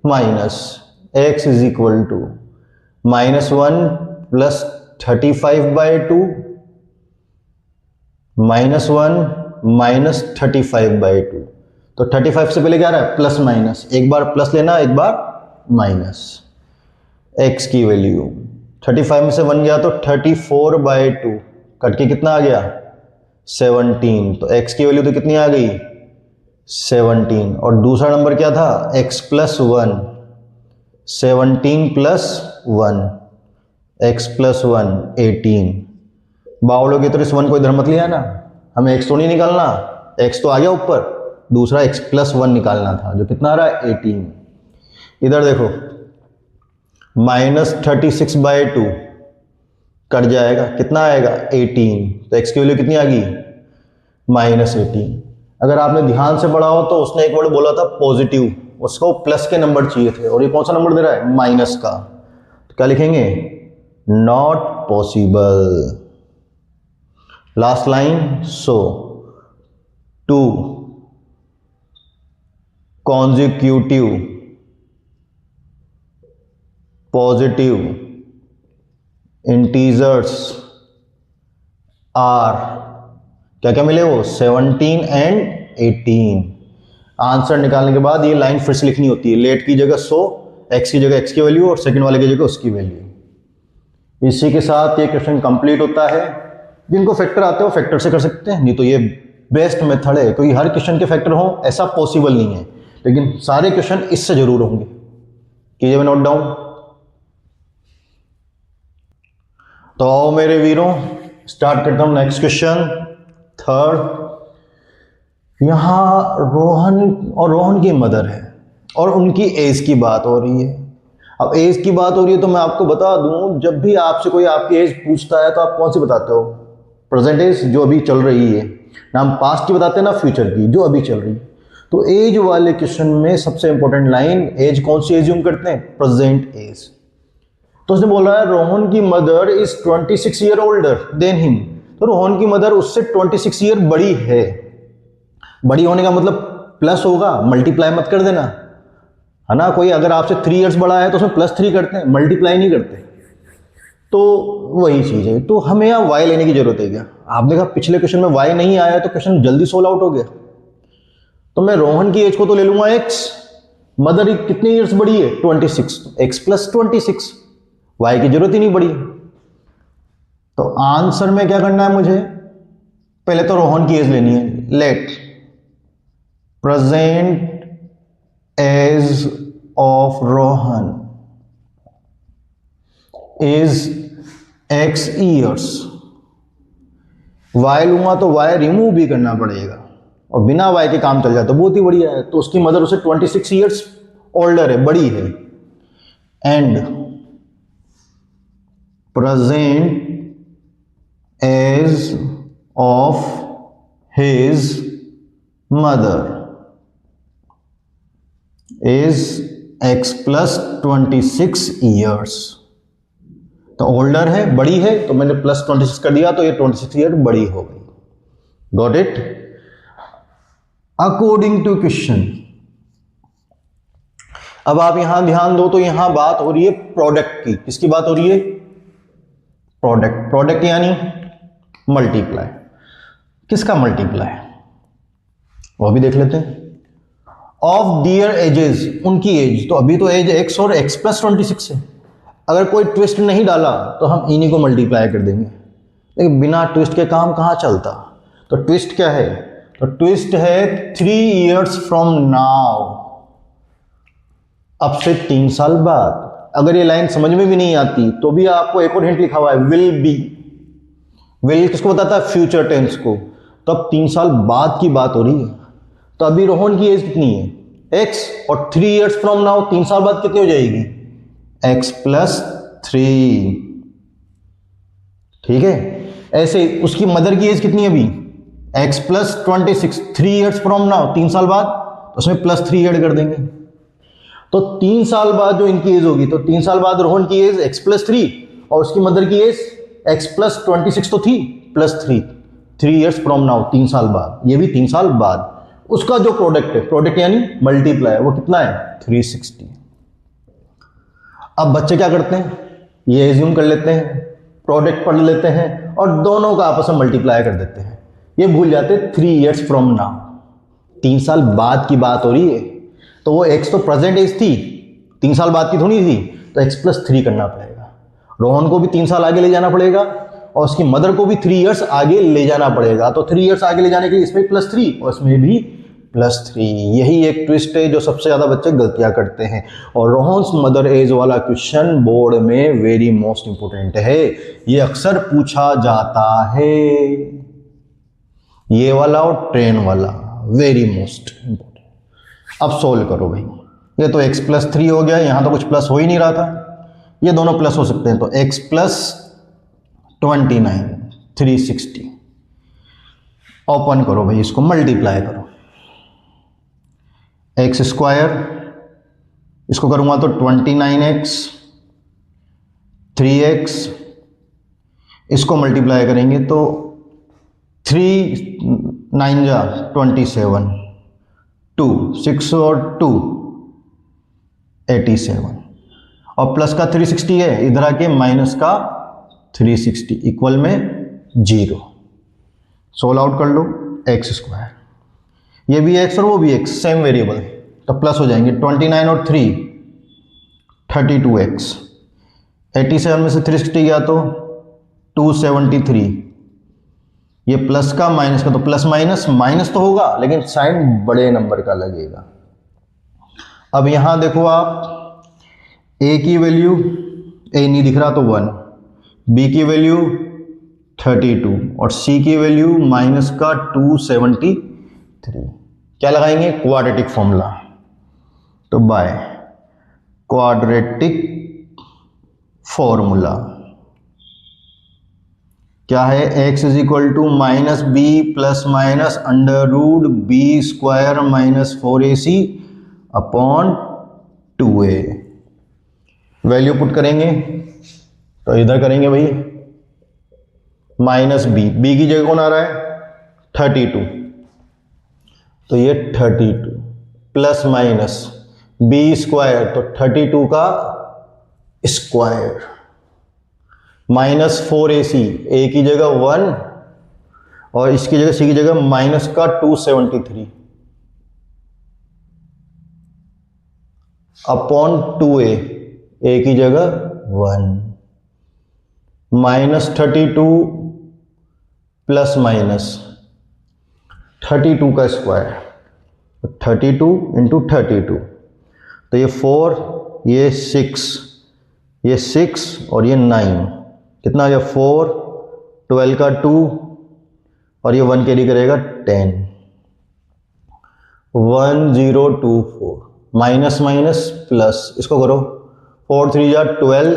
Speaker 1: minus, x is equal to minus 1 plus 35/2 minus 1 minus 35/2। तो 35 से पहले क्या रहा है प्लस माइनस, एक बार प्लस लेना एक बार माइनस। x की वैल्यू 35 में से 1 गया तो 34/2 कट के कितना आ गया 17, तो x की वैल्यू तो कितनी आ गई 17। और दूसरा नंबर क्या था x plus 1, 17 plus 1, x plus 1 18। बावलोगे तो इस 1 को इधर मत लिया ना, हमें x तो नहीं निकालना, x तो आ गया ऊपर, दूसरा x प्लस 1 निकालना था जो कितना आ रहा है 18। इधर देखो माइनस 36/2 कट जाएगा, कितना आएगा 18, तो x की वैल्यू कितनी आ गई माइनस 18। अगर आपने ध्यान से पढ़ा हो तो उसने एक वर्ड बोला था पॉजिटिव, उसको प्लस के नंबर चाहिए थे, और ये कौन सा नंबर दे रहा है माइनस का, तो क्या लिखेंगे not possible. Last line, so 2 consecutive positive integers are क्या क्या मिले वो 17 एंड 18। आंसर निकालने के बाद ये लाइन फिर से लिखनी होती है, लेट की जगह सो, एक्स की जगह एक्स की वैल्यू और सेकंड वाले की जगह उसकी वैल्यू। इसी के साथ ये क्वेश्चन कंप्लीट होता है। जिनको फैक्टर आते हो फैक्टर से कर सकते हैं, नहीं तो ये बेस्ट मेथड है, क्योंकि हर क्वेश्चन के फैक्टर हो ऐसा पॉसिबल नहीं है, लेकिन सारे क्वेश्चन इससे जरूर होंगे। कीजिए नोट डाउन। तो आओ मेरे वीरों स्टार्ट करता हूं नेक्स्ट क्वेश्चन थर्ड। यहां रोहन की मदर है और उनकी एज की बात हो रही है। अब एज की बात हो रही है तो मैं आपको बता दूं, जब भी आपसे कोई आपकी एज पूछता है तो आप कौन सी बताते हो, प्रेजेंट एज जो अभी चल रही है, ना हम पास्ट की बताते हैं ना फ्यूचर की जो अभी चल रही है। तो एज वाले क्वेश्चन में सबसे इंपॉर्टेंट लाइन, एज कौन सी एज्यूम करते हैं प्रेजेंट एज। तो उसने बोला है रोहन की mother is 26 year older than him, तो रोहन की मदर उससे 26 ईयर बड़ी है। बड़ी होने का मतलब प्लस होगा, मल्टीप्लाई मत कर देना, है ना। कोई अगर आपसे 3 इयर्स बड़ा है तो उसमें +3 करते हैं, मल्टीप्लाई नहीं करते। तो वही चीज है, तो हमें यहाँ y लेने की जरूरत है क्या। आपने देखा पिछले क्वेश्चन में y नहीं आया तो क्वेश्चन जल्दी सोल्व आउट हो गया। तो मैं रोहन की एज को तो ले लूंगा x, मदर कितने ईयर्स बड़ी है 26, x + 26, y की जरूरत ही नहीं पड़ी। तो आंसर में क्या करना है मुझे, पहले तो रोहन की एज लेनी है, let present age of Rohan is x years. y लूंगा तो y रिमूव भी करना पड़ेगा और बिना y के काम चल जाए तो बहुत ही बढ़िया है। तो उसकी मदर उसे 26 ईयर्स ओल्डर है, बड़ी है। And present age of his mother is x plus 26 years. तो ओल्डर है, बड़ी है, तो मैंने प्लस 26 कर दिया तो ये 26 ईयर बड़ी हो गई। Got it? According to question. अब आप यहां ध्यान दो तो यहां बात हो रही है प्रोडक्ट की। किसकी बात हो रही है? प्रोडक्ट। प्रोडक्ट यानी मल्टीप्लाई। किसका मल्टीप्लाई? वो भी देख लेते हैं। ऑफ दियर एजेस, उनकी एज। तो अभी तो एज x और x प्लस 26 है। अगर कोई ट्विस्ट नहीं डाला तो हम इन्हीं को मल्टीप्लाई कर देंगे, लेकिन बिना ट्विस्ट के काम कहाँ चलता। तो ट्विस्ट क्या है? तो ट्विस्ट है 3 ईयर्स फ्रॉम नाउ, अब से 3 साल बाद। अगर ये लाइन समझ में भी नहीं आती तो भी आपको एक और हिंट लिखा हुआ है, विल बी। विल किसको बताता है? फ्यूचर टेंस को। तो अब 3 साल बाद की बात हो रही है। तो अभी रोहन की एज कितनी है? x, और 3 ईयर्स फ्रॉम नाउ 3 साल बाद कितनी हो जाएगी? x plus 3। ठीक है। ऐसे उसकी मदर की एज कितनी है अभी? x plus 26। 3 years from now 3 साल बाद, तो उसमें प्लस 3 ऐड कर देंगे। तो 3 साल बाद जो इनकी एज होगी, तो 3 साल बाद रोहन की एज x प्लस 3 और उसकी मदर की एज x प्लस 26 तो थी, प्लस 3। 3 ईयर्स फ्रॉम नाउ 3 साल बाद, ये भी 3 साल बाद। उसका जो प्रोडक्ट है, प्रोडक्ट यानी मल्टीप्लाई, वो कितना है? 360। अब बच्चे क्या करते हैं? ये एज्यूम कर लेते हैं, प्रोडक्ट पढ़ लेते हैं और दोनों का आपस में मल्टीप्लाई कर देते हैं। ये भूल जाते हैं 3 ईयर्स फ्रॉम नाउ, 3 साल बाद की बात हो रही है। तो वो x तो प्रेजेंट एज थी, 3 साल बाद की थोड़ी थी, तो x प्लस 3 करना पड़ेगा। रोहन को भी 3 साल आगे ले जाना पड़ेगा और उसकी मदर को भी 3 ईयर्स आगे ले जाना पड़ेगा। तो 3 ईयर्स आगे ले जाने के लिए इसमें प्लस 3 और इसमें भी प्लस 3। यही एक ट्विस्ट है जो सबसे ज़्यादा बच्चे गलतियां करते हैं। और रोहन्स मदर एज वाला क्वेश्चन बोर्ड में वेरी मोस्ट इंपोर्टेंट है, ये अक्सर पूछा जाता है। ये वाला और ट्रेन वाला वेरी मोस्ट इंपोर्टेंट। अब सोल्व करो भाई। ये तो x प्लस 3 हो गया, यहां तो कुछ प्लस हो ही नहीं रहा था, ये दोनों प्लस हो सकते हैं। तो x प्लस 29 360। ओपन करो भाई, इसको मल्टीप्लाई करो। एक्स स्क्वायर, इसको करूंगा तो 29x 3x, इसको मल्टीप्लाई करेंगे तो 3 9 जा 27, 2 6 और 2 87 और प्लस का 360 है, इधर आके माइनस का 360 इक्वल में 0। सोल्व आउट कर लो। एक्स स्क्वायर, ये भी x और वो भी x, सेम वेरिएबल, तो प्लस हो जाएंगे 29 और 3 32x। 87 में से 360 गया तो 273। ये प्लस का माइनस का, तो प्लस माइनस माइनस तो होगा लेकिन साइन बड़े नंबर का लगेगा। अब यहां देखो आप, a की वैल्यू, a नहीं दिख रहा तो 1, b की वैल्यू 32 और c की वैल्यू माइनस का 273। क्या लगाएंगे? Quadratic formula. तो बाय क्वाड्रेटिक फॉर्मूला क्या है? x is equal to minus b plus minus under root b square minus 4ac upon 2a। Value put करेंगे तो इधर करेंगे भाई माइनस बी, बी की जगह कौन आ रहा है? 32, तो ये 32 प्लस माइनस बी स्क्वायर, तो 32 का स्क्वायर माइनस 4ac, ए की जगह 1 और इसकी जगह सी की जगह माइनस का 273 अपॉन 2a, ए की जगह 1 माइनस 32 प्लस माइनस 32 का स्क्वायर, 32 इंटू 32, तो ये 4, ये 6, ये 6 और ये 9, कितना आ गया 4, 12 का 2 और ये 1 कैरी करेगा 10, 1024, माइनस माइनस प्लस, इसको करो 4 3 जा 12,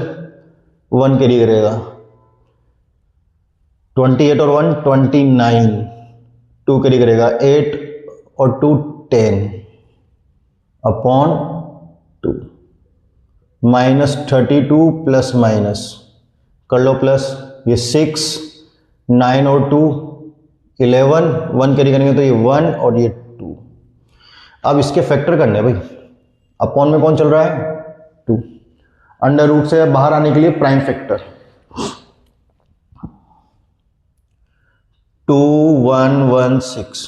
Speaker 1: 1 कैरी करेगा 28 और 1 29, 2 कैरी करेगा 8 और 2 10 अपॉन 2, माइनस 32 प्लस माइनस कर लो प्लस, ये 6, 9 और 2 11, 1 कैरी करेंगे तो ये 1 और ये 2। अब इसके फैक्टर करने भाई, अपॉन में कौन चल रहा है 2, अंडर रूट से बाहर आने के लिए प्राइम फैक्टर 2 1 1 6।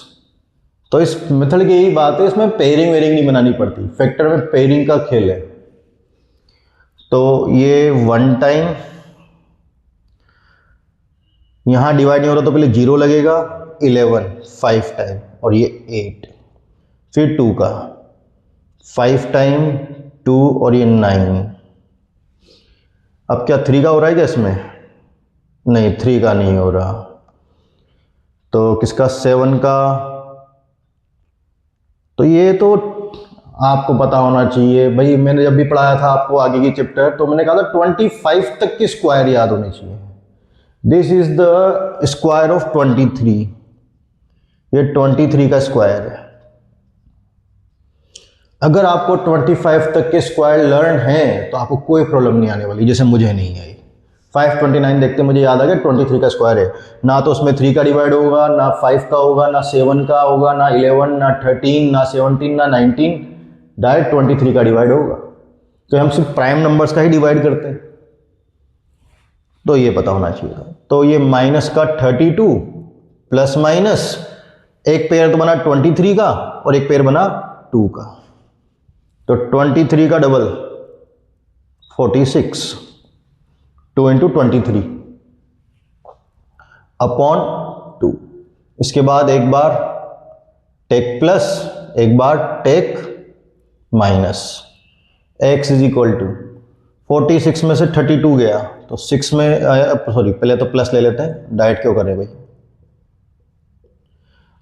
Speaker 1: तो इस मेथड की यही बात है, इसमें पेयरिंग वेरिंग नहीं बनानी पड़ती, फैक्टर में पेयरिंग का खेल है। तो ये 1 टाइम, यहां डिवाइड नहीं हो रहा तो पहले 0 लगेगा, 11 5 टाइम और ये 8, फिर 2 का 5 टाइम 2 और ये 9। अब क्या 3 का हो रहा है क्या इसमें? नहीं, 3 का नहीं हो रहा, तो किसका 7 का। तो ये तो आपको पता होना चाहिए भाई, मैंने जब भी पढ़ाया था आपको आगे की चैप्टर, तो मैंने कहा था 25 तक की स्क्वायर याद होनी चाहिए। This is the square of 23, ये 23 का स्क्वायर है। अगर आपको 25 तक के स्क्वायर लर्न है तो आपको कोई प्रॉब्लम नहीं आने वाली, जैसे मुझे नहीं आई। 529 देखते मुझे याद आ गया 23 का स्क्वायर है, ना तो उसमें 3 का डिवाइड होगा, ना 5 का होगा, ना 7 का होगा, ना 11, ना 13, ना 17, ना 19, डायरेक्ट 23 का डिवाइड होगा। तो हम सिर्फ प्राइम नंबर्स का ही डिवाइड करते हैं, तो ये पता होना चाहिए। तो ये माइनस का 32 प्लस माइनस, एक पेयर तो बना 23 का और एक पेयर बना 2 का, तो 23 का डबल 46, 2 इंटू 23 अपॉन 2। इसके बाद एक बार टेक प्लस, एक बार take minus, x is equal to 46 में से 32 गया तो 6 में सॉरी पहले तो प्लस ले लेते हैं, डाइट क्यों करें भाई,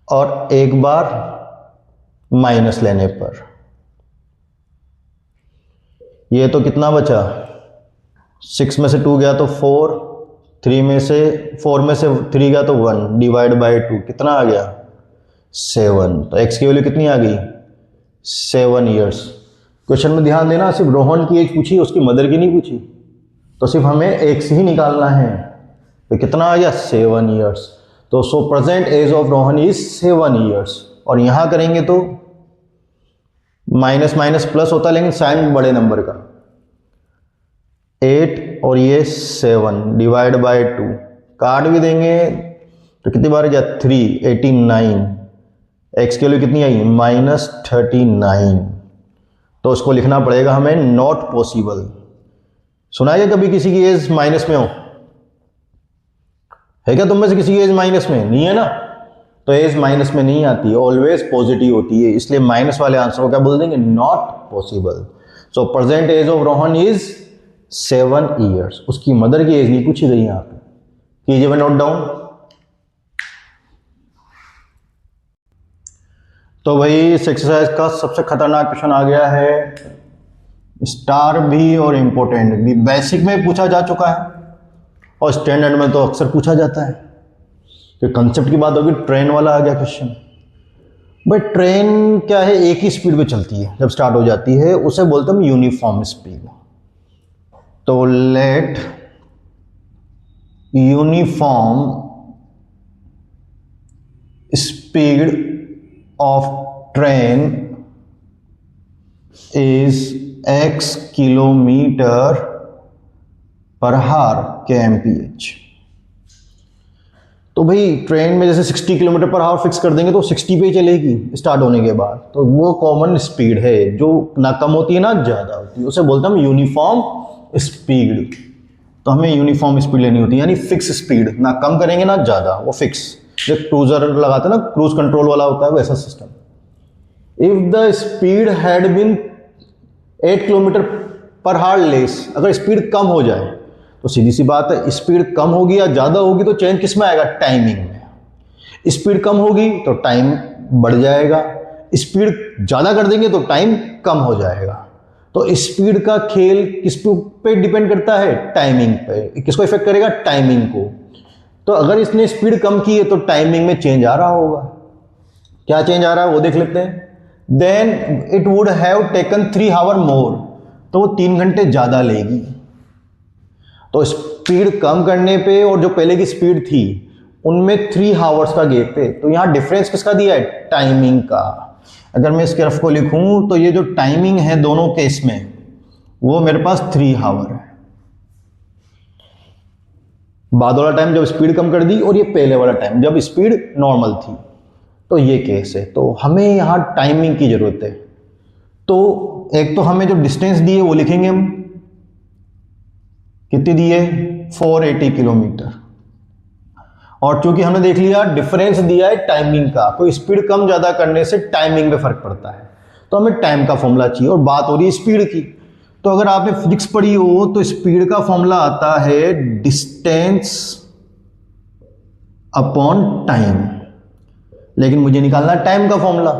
Speaker 1: और एक बार माइनस लेने पर ये तो कितना बचा, 6 में से 2 गया तो 4, 3 में से 4 में से 3 गया तो 1, डिवाइड बाय 2 कितना आ गया 7। तो x की वैल्यू कितनी आ गई 7 ईयर्स। क्वेश्चन में ध्यान देना, सिर्फ रोहन की एज पूछी, उसकी मदर की नहीं पूछी, तो सिर्फ हमें x ही निकालना है। तो कितना आ गया 7 ईयर्स। तो so present age of Rohan is 7 years. और यहां करेंगे तो माइनस माइनस प्लस होता है, लेकिन साइन बड़े नंबर का, 8 और ये 7 डिवाइड बाय 2, काट भी देंगे तो कितनी बार गया 3, 89, x की वैल्यू कितनी आई -39। तो उसको लिखना पड़ेगा हमें नॉट पॉसिबल। सुना है कभी किसी की एज माइनस में हो? है क्या तुम में से किसी की एज माइनस में? नहीं है ना, तो एज माइनस में नहीं आती, ऑलवेज पॉजिटिव होती है, इसलिए माइनस वाले आंसर को क्या बोल देंगे not possible. So present age of Rohan is 7 years. उसकी मदर की एज नहीं पूछी गई यहां पे, कीजिए नोट डाउन। तो भाई इस एक्सरसाइज का सबसे खतरनाक क्वेश्चन आ गया है, स्टार भी और इंपॉर्टेंट भी। बेसिक में पूछा जा चुका है और स्टैंडर्ड में तो अक्सर पूछा जाता है। तो कंसेप्ट की बात होगी, ट्रेन वाला आ गया क्वेश्चन। बट ट्रेन क्या है, एक ही स्पीड पे चलती है, जब स्टार्ट हो जाती है उसे बोलते हैं यूनिफॉर्म स्पीड। तो let uniform speed of train is x kilometre per hour kmph। तो भाई ट्रेन में जैसे 60 किलोमीटर पर हावर फिक्स कर देंगे तो 60 पे ही चलेगी स्टार्ट होने के बाद, तो वो कॉमन स्पीड है जो ना कम होती है ना ज़्यादा होती है, उसे बोलते हैं हम यूनिफॉर्म स्पीड। तो हमें यूनिफॉर्म स्पीड लेनी होती है, यानी फिक्स स्पीड, ना कम करेंगे ना ज़्यादा, वो फिक्स। जो क्रूजर लगाते हैं ना, क्रूज कंट्रोल वाला होता है वैसा system. If the speed had been 8 kilometre per hour less, अगर स्पीड कम हो जाए तो सीधी सी बात है, स्पीड कम होगी या ज़्यादा होगी तो चेंज किस में आएगा, टाइमिंग में। स्पीड कम होगी तो टाइम बढ़ जाएगा, स्पीड ज़्यादा कर देंगे तो टाइम कम हो जाएगा। तो स्पीड का खेल किस पे डिपेंड करता है, टाइमिंग पे। किसको इफेक्ट करेगा, टाइमिंग को। तो अगर इसने स्पीड कम की है तो टाइमिंग में चेंज आ रहा होगा। क्या चेंज आ रहा है वो देख लेते हैं। Then it would have taken 3 hour more, तो वो 3 घंटे ज़्यादा लेगी। तो स्पीड कम करने पे और जो पहले की स्पीड थी उनमें 3 आवर्स का गैप है। तो यहाँ डिफरेंस किसका दिया है, टाइमिंग का। अगर मैं इस ग्राफ को लिखूं तो ये जो टाइमिंग है दोनों केस में वो मेरे पास 3 आवर है। बाद वाला टाइम जब स्पीड कम कर दी और ये पहले वाला टाइम जब स्पीड नॉर्मल थी, तो ये केस है। तो हमें यहाँ टाइमिंग की जरूरत है। तो एक तो हमें जो डिस्टेंस दी है वो लिखेंगे हम, कितनी दी है, 480 किलोमीटर। और चूंकि हमने देख लिया डिफरेंस दिया है टाइमिंग का, कोई स्पीड कम ज्यादा करने से टाइमिंग में फर्क पड़ता है, तो हमें टाइम का फॉर्मूला चाहिए और बात हो रही है स्पीड की। तो अगर आपने फिजिक्स पढ़ी हो तो स्पीड का फॉर्मूला आता है डिस्टेंस अपॉन टाइम, लेकिन मुझे निकालना है टाइम का फॉर्मूला।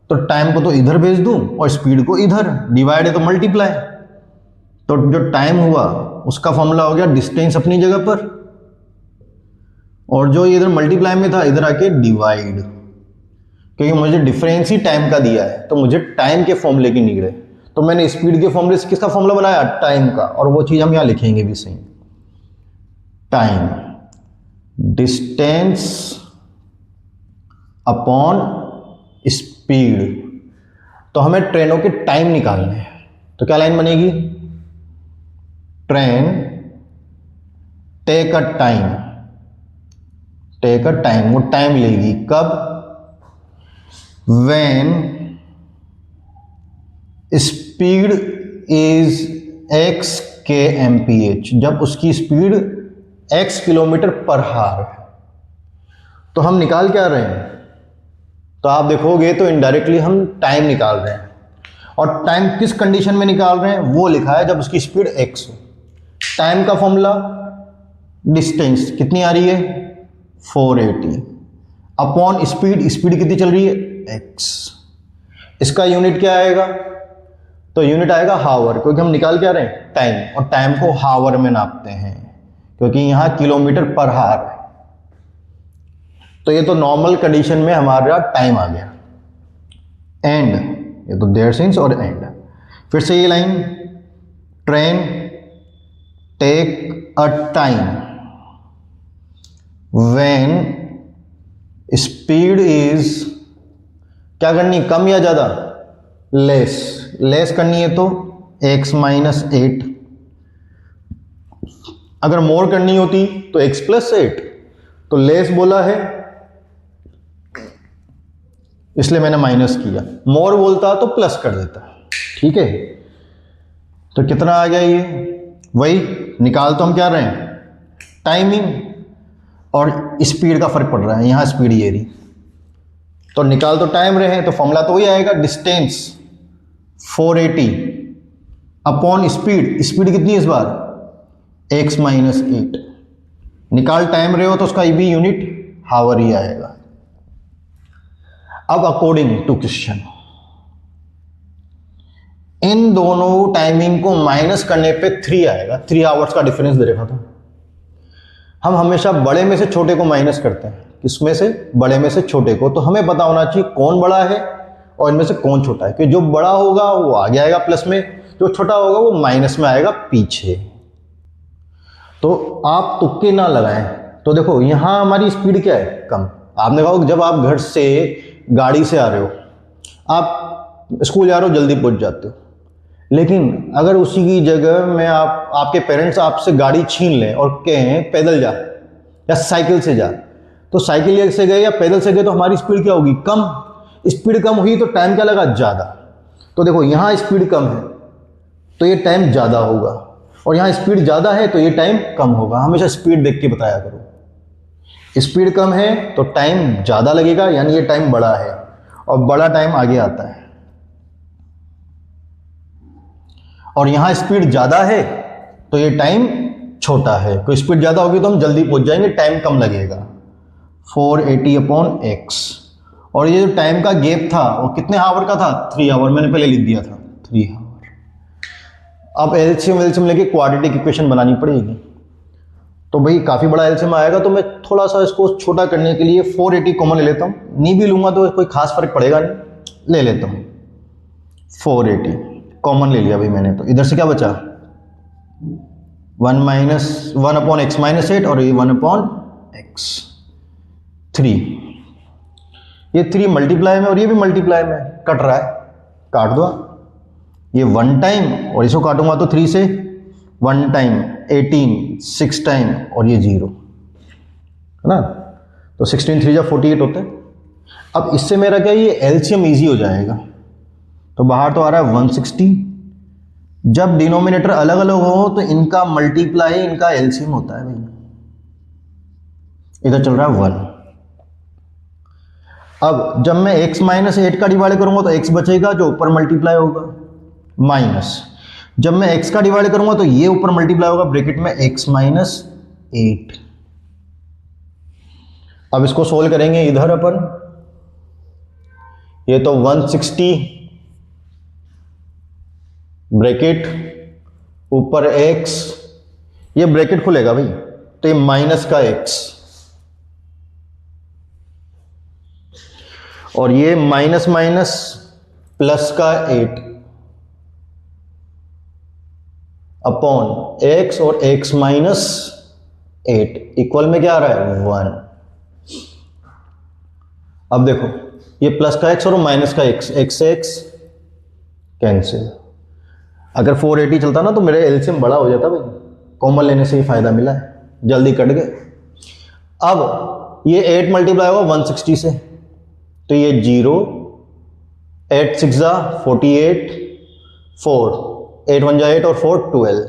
Speaker 1: तो टाइम को तो इधर भेज दूं और स्पीड को इधर, डिवाइड है तो मल्टीप्लाई। तो जो टाइम हुआ उसका फॉर्मूला हो गया डिस्टेंस अपनी जगह पर, और जो इधर मल्टीप्लाई में था इधर आके डिवाइड, क्योंकि मुझे डिफरेंस ही टाइम का दिया है तो मुझे टाइम के फॉर्मूले की नीड है। तो मैंने स्पीड के फॉर्मूले से किसका फॉर्मूला बनाया, टाइम का, और वो चीज हम यहां लिखेंगे भी सही। Time distance upon speed. तो हमें ट्रेनों के टाइम निकालने हैं, तो क्या लाइन बनेगी, train take a time, take a time, वो टाइम लेगी कब, when speed is x kmph, जब उसकी स्पीड x किलोमीटर पर हावर है। तो हम निकाल क्या रहे हैं, तो आप देखोगे तो इनडायरेक्टली हम टाइम निकाल रहे हैं, और टाइम किस कंडीशन में निकाल रहे हैं वो लिखा है जब उसकी स्पीड x हो। टाइम का फॉर्मूला डिस्टेंस कितनी आ रही है 480 अपॉन स्पीड, स्पीड कितनी चल रही है x। इसका यूनिट क्या आएगा, तो यूनिट आएगा हावर, क्योंकि हम निकाल क्या रहे हैं टाइम, और टाइम को हावर में नापते हैं क्योंकि यहां किलोमीटर पर हावर है। तो ये तो नॉर्मल कंडीशन में हमारा टाइम आ गया। एंड, ये तो देयर सिंस और एंड। फिर से ये line, train take a time when speed is, क्या करनी, कम या ज्यादा, लेस, लेस करनी है तो x माइनस 8, अगर मोर करनी होती तो x प्लस 8। तो लेस बोला है इसलिए मैंने माइनस किया, मोर बोलता तो प्लस कर देता, ठीक है। तो कितना आ गया ये, वही निकाल तो हम क्या रहे हैं टाइमिंग, और स्पीड का फर्क पड़ रहा है, यहां स्पीड ये रही, तो निकाल तो टाइम रहे हैं, तो फॉर्मूला तो वही आएगा डिस्टेंस 480 अपॉन स्पीड, स्पीड कितनी है इस बार x माइनस 8, निकाल टाइम रहे हो तो उसका भी यूनिट हावर ही आएगा। अब अकॉर्डिंग टू क्वेश्चन इन दोनों टाइमिंग को माइनस करने पे 3 आएगा, 3 आवर्स का डिफरेंस दे रखा था। हम हमेशा बड़े में से छोटे को माइनस करते हैं, किसमें से, बड़े में से छोटे को। तो हमें पता होना चाहिए कौन बड़ा है और इनमें से कौन छोटा है, क्योंकि जो बड़ा होगा वो आगे आएगा प्लस में, जो छोटा होगा वो माइनस में आएगा पीछे। तो आप तुक्के ना लगाएं। तो देखो यहां हमारी स्पीड क्या है, कम। आपने कहा जब आप घर से गाड़ी से आ रहे हो, आप स्कूल जा रहे हो, जल्दी पहुंच जाते हो, लेकिन अगर उसी की जगह में आपके पेरेंट्स आपसे गाड़ी छीन लें और कहें पैदल जा या साइकिल से जा, तो साइकिल से गए या पैदल से गए तो हमारी स्पीड क्या होगी, कम। स्पीड कम हुई तो टाइम क्या लगा, ज़्यादा। तो देखो यहाँ स्पीड कम है तो ये टाइम ज़्यादा होगा, और यहाँ स्पीड ज़्यादा है तो ये टाइम कम होगा। हमेशा स्पीड देख के बताया करो। स्पीड कम है तो टाइम ज़्यादा लगेगा, यानी ये टाइम बड़ा है, और बड़ा टाइम आगे आता है, और यहां स्पीड ज्यादा है तो ये टाइम छोटा है। कोई स्पीड ज्यादा होगी तो हम जल्दी पहुंच जाएंगे, टाइम कम लगेगा। 480/x, और ये जो टाइम का गैप था वो कितने आवर का था? 3 आवर, मैंने पहले लिख दिया था 3 आवर। अब एलसीएम लेके क्वाड्रेटिक इक्वेशन बनानी पड़ेगी। तो भाई काफी बड़ा एलसीएम आएगा, तो मैं थोड़ा सा इसको छोटा करने के लिए 480 कॉमन ले लेता हूं। नहीं भी लूंगा तो कोई खास फर्क पड़ेगा नहीं, ले लेता हूं। 480 कॉमन ले लिया भाई मैंने, तो इधर से क्या बचा? 1/x-8 और ये 1/x 3। ये 3 मल्टीप्लाई में और ये भी मल्टीप्लाई में कट रहा है, काट दो। ये 1 टाइम और इसको काटूंगा तो 3 से 1 टाइम 18, 6 टाइम और ये 0 है ना। तो 16 3 जा 48 होते हैं। अब इससे मेरा क्या, ये एलसीएम इजी हो जाएगा। तो बाहर तो आ रहा है 160। जब डिनोमिनेटर अलग अलग हो तो इनका मल्टीप्लाई इनका एलसीएम होता है भाई। इधर चल रहा है 1। अब जब मैं x-8 का डिवाइड करूंगा तो x बचेगा जो ऊपर मल्टीप्लाई होगा, माइनस जब मैं x का डिवाइड करूंगा तो ये ऊपर मल्टीप्लाई होगा ब्रैकेट में x-8। अब इसको सोल्व करेंगे इधर अपन। ये तो 160 ब्रैकेट ऊपर x, ये ब्रैकेट खुलेगा भाई तो ये माइनस का x, और ये माइनस माइनस प्लस का 8 अपॉन x और x माइनस 8 इक्वल में क्या आ रहा है? 1। अब देखो ये प्लस का x और माइनस का x से x कैंसिल। अगर 480 चलता ना तो मेरे एलसीएम बड़ा हो जाता भाई, कॉमन लेने से ही फायदा मिला है, जल्दी कट गए। अब ये 8 मल्टीप्लाई होगा 160 से, तो ये 0, 8 6 जा 48, 4 8 1 जा 8 और 4 12,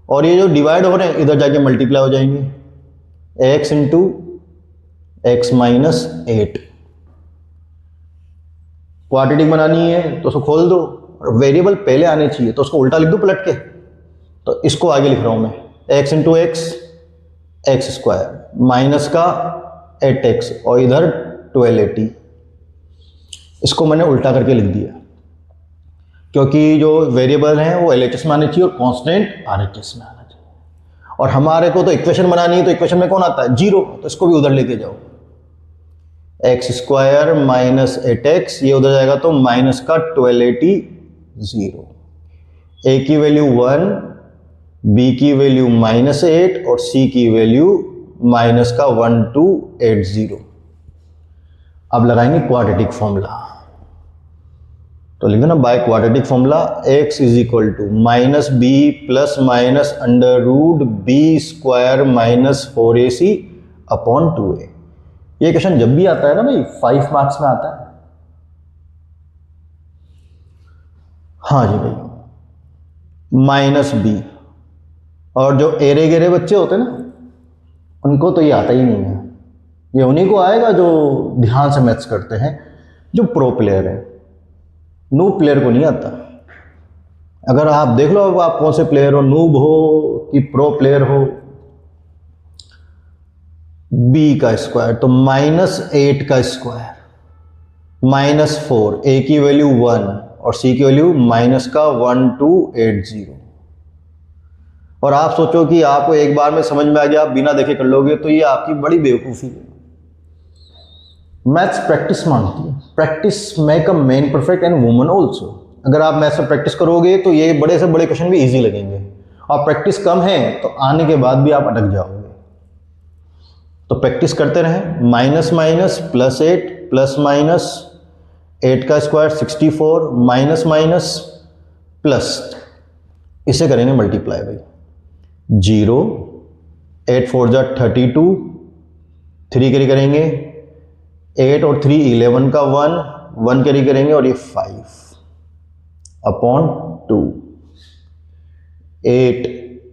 Speaker 1: और ये जो डिवाइड हो रहे हैं इधर जाके मल्टीप्लाई हो जाएंगे, x into x minus 8। Quadratic बनानी है तो उसको खोल दो, और वेरिएबल पहले आने चाहिए तो उसको उल्टा लिख दो पलट के। तो इसको आगे लिख रहा हूं मैं, x into x x square minus का 8x और इधर 1280। इसको मैंने उल्टा करके लिख दिया क्योंकि जो वेरिएबल हैं वो LHS में आने चाहिए और कांस्टेंट RHS में आना चाहिए। और हमारे को तो इक्वेशन बनानी है, तो इक्वेशन में कौन आता है? 0, तो इसको भी उधर लेके जाओ। एक्स स्क्वायर माइनस 8x, ये उधर जाएगा तो माइनस का 1280 0। ए की वैल्यू 1, बी की वैल्यू -8 और सी की वैल्यू माइनस का 1280। अब लगाएंगे क्वाड्रेटिक फॉर्मूला, तो लिख दो ना by quadratic formula x is equal to minus b plus minus under root b square minus 4ac upon 2a। ये क्वेश्चन जब भी आता है ना भाई 5 मार्क्स में आता है। हाँ जी भाई, माइनस बी, और जो एरे गेरे बच्चे होते हैं ना उनको तो ये आता ही नहीं है, ये उन्हीं को आएगा जो ध्यान से मैथ्स करते हैं, जो प्रो प्लेयर है। नूब प्लेयर को नहीं आता। अगर आप देख लो अब आप कौन से प्लेयर हो, नूब हो कि प्रो प्लेयर हो। b का स्क्वायर तो -8 का स्क्वायर माइनस 4, a की वैल्यू 1 और c की वैल्यू माइनस का 1280। और आप सोचो कि आपको एक बार में समझ में आ गया, आप बिना देखे कर लोगे, तो ये आपकी बड़ी बेवकूफ़ी है। मैथ्स प्रैक्टिस मांगती है, practice make a man perfect and woman also. अगर आप मैथ्स में प्रैक्टिस करोगे तो ये बड़े से बड़े क्वेश्चन भी इजी लगेंगे, और प्रैक्टिस कम है तो आने के बाद भी आप अटक जाओगे। तो प्रैक्टिस करते रहें। Minus minus plus 8 plus minus 8 का स्क्वायर 64 माइनस माइनस प्लस, इसे करेंगे मल्टीप्लाई भाई। 0 8 4 जा 32, 3 कैरी करेंगे 8 और 3 11 का 1 कैरी करेंगे और ये 5 अपॉन 2। 8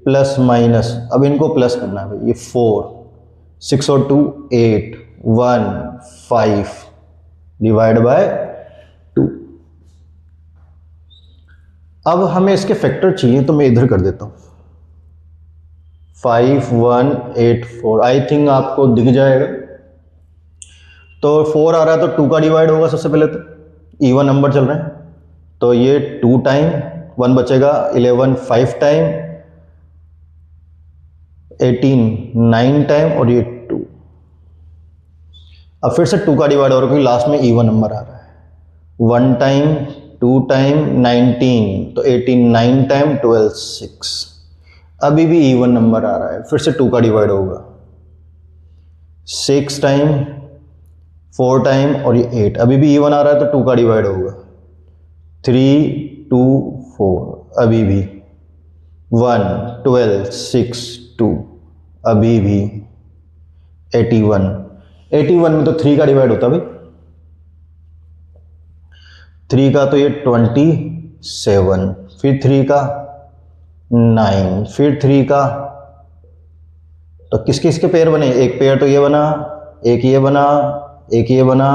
Speaker 1: प्लस माइनस, अब इनको प्लस करना है भाई, ये 4 6 और 2 8 1 5 डिवाइड बाय 2। अब हमें इसके फैक्टर चाहिए तो मैं इधर कर देता हूँ 5184। आई थिंक आपको दिख जाएगा। तो 4 आ रहा है तो 2 का डिवाइड होगा सबसे पहले, तो इवन नंबर चल रहे हैं तो ये 2 टाइम 1 बचेगा, 11 5 टाइम, 18 9 टाइम और ये 2। अब फिर से 2 का डिवाइड हो रहा है क्योंकि लास्ट में इवन नंबर आ रहा है। 1 टाइम 2 टाइम 19 तो 18 9 टाइम 12 6। अभी भी इवन नंबर आ रहा है, फिर से 2 का डिवाइड होगा 6 टाइम 4 टाइम और ये 8। अभी भी इवन आ रहा है तो 2 का डिवाइड होगा 3 2 4। अभी भी 1 12 6 2। अभी भी 81 में तो 3 का डिवाइड होता भाई, 3 का तो ये 27, फिर 3 का 9, फिर 3 का, तो किस किस के पेयर बने? एक पेयर तो ये बना, एक ये बना, एक ये बना,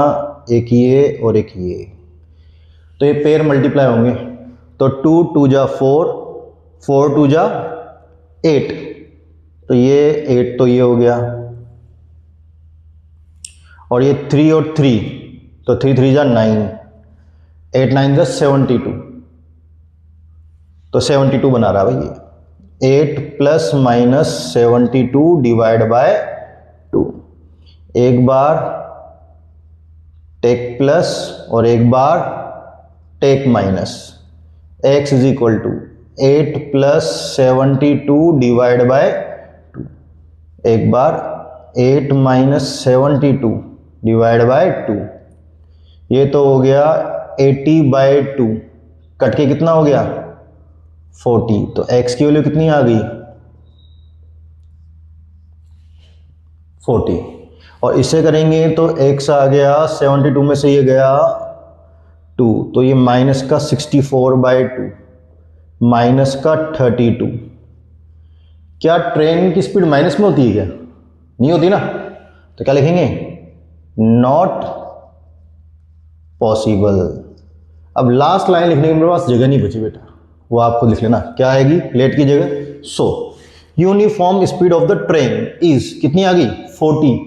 Speaker 1: एक ये और एक ये। तो ये पेयर मल्टीप्लाई होंगे तो 2 2 जा 4, 4 2 जा 8, तो ये 8 तो ये हो गया और ये 3 और 3 तो 3 3 जा 9, 8 9 जा 72, तो 72 बना रहा भाई ये। 8 प्लस माइनस 72 डिवाइड बाय 2। एक बार टेक प्लस और एक बार take minus. x is equal to 8 plus 72 divide by 2। एक बार 8 माइनस 72 डिवाइड बाय 2। ये तो हो गया 80 बाय 2, कट के कितना हो गया 40। तो x की वैल्यू कितनी आ गई 40। और इसे करेंगे तो x आ गया 72 में से ये गया 2, तो ये माइनस का 64 बाय 2, माइनस का 32। क्या ट्रेन की स्पीड माइनस में होती है क्या? नहीं होती ना, तो क्या लिखेंगे नॉट पॉसिबल। अब लास्ट लाइन लिखने के मेरे पास जगह नहीं बची बेटा, वो आपको लिख लेना। क्या आएगी लेट की जगह? सो uniform speed of the train is कितनी आ गई 40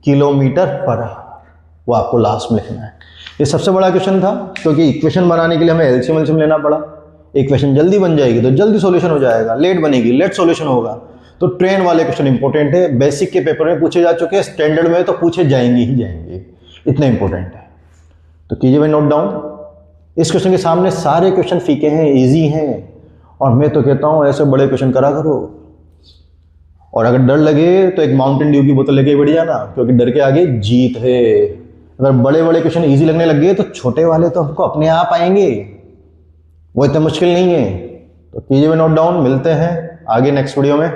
Speaker 1: किलोमीटर पर आवर। वो आपको लास्ट में लिखना है। ये सबसे बड़ा क्वेश्चन था क्योंकि इक्वेशन बनाने के लिए हमें एलसीएम लेना पड़ा। इक्वेशन जल्दी बन जाएगी तो जल्दी सॉल्यूशन हो जाएगा, लेट बनेगी लेट सॉल्यूशन होगा। तो ट्रेन वाले क्वेश्चन इंपॉर्टेंट है, बेसिक के पेपर में पूछे जा चुके हैं, स्टैंडर्ड में तो पूछे जाएंगे ही जाएंगे, इतने इंपॉर्टेंट है। तो कीजिए भाई नोट डाउन। इस क्वेश्चन के सामने सारे क्वेश्चन फीके हैं, इजी हैं, और मैं तो कहता हूं ऐसे बड़े क्वेश्चन करा करो। और अगर डर लगे तो एक माउंटेन ड्यू की बोतल लेके बढ़ जाना, क्योंकि डर के आगे जीत है। अगर बड़े बड़े क्वेश्चन इजी लगने लग गए तो छोटे वाले तो हमको अपने आप आएंगे, वो इतना मुश्किल नहीं है। तो कीजिए नोट डाउन, मिलते हैं आगे नेक्स्ट वीडियो में।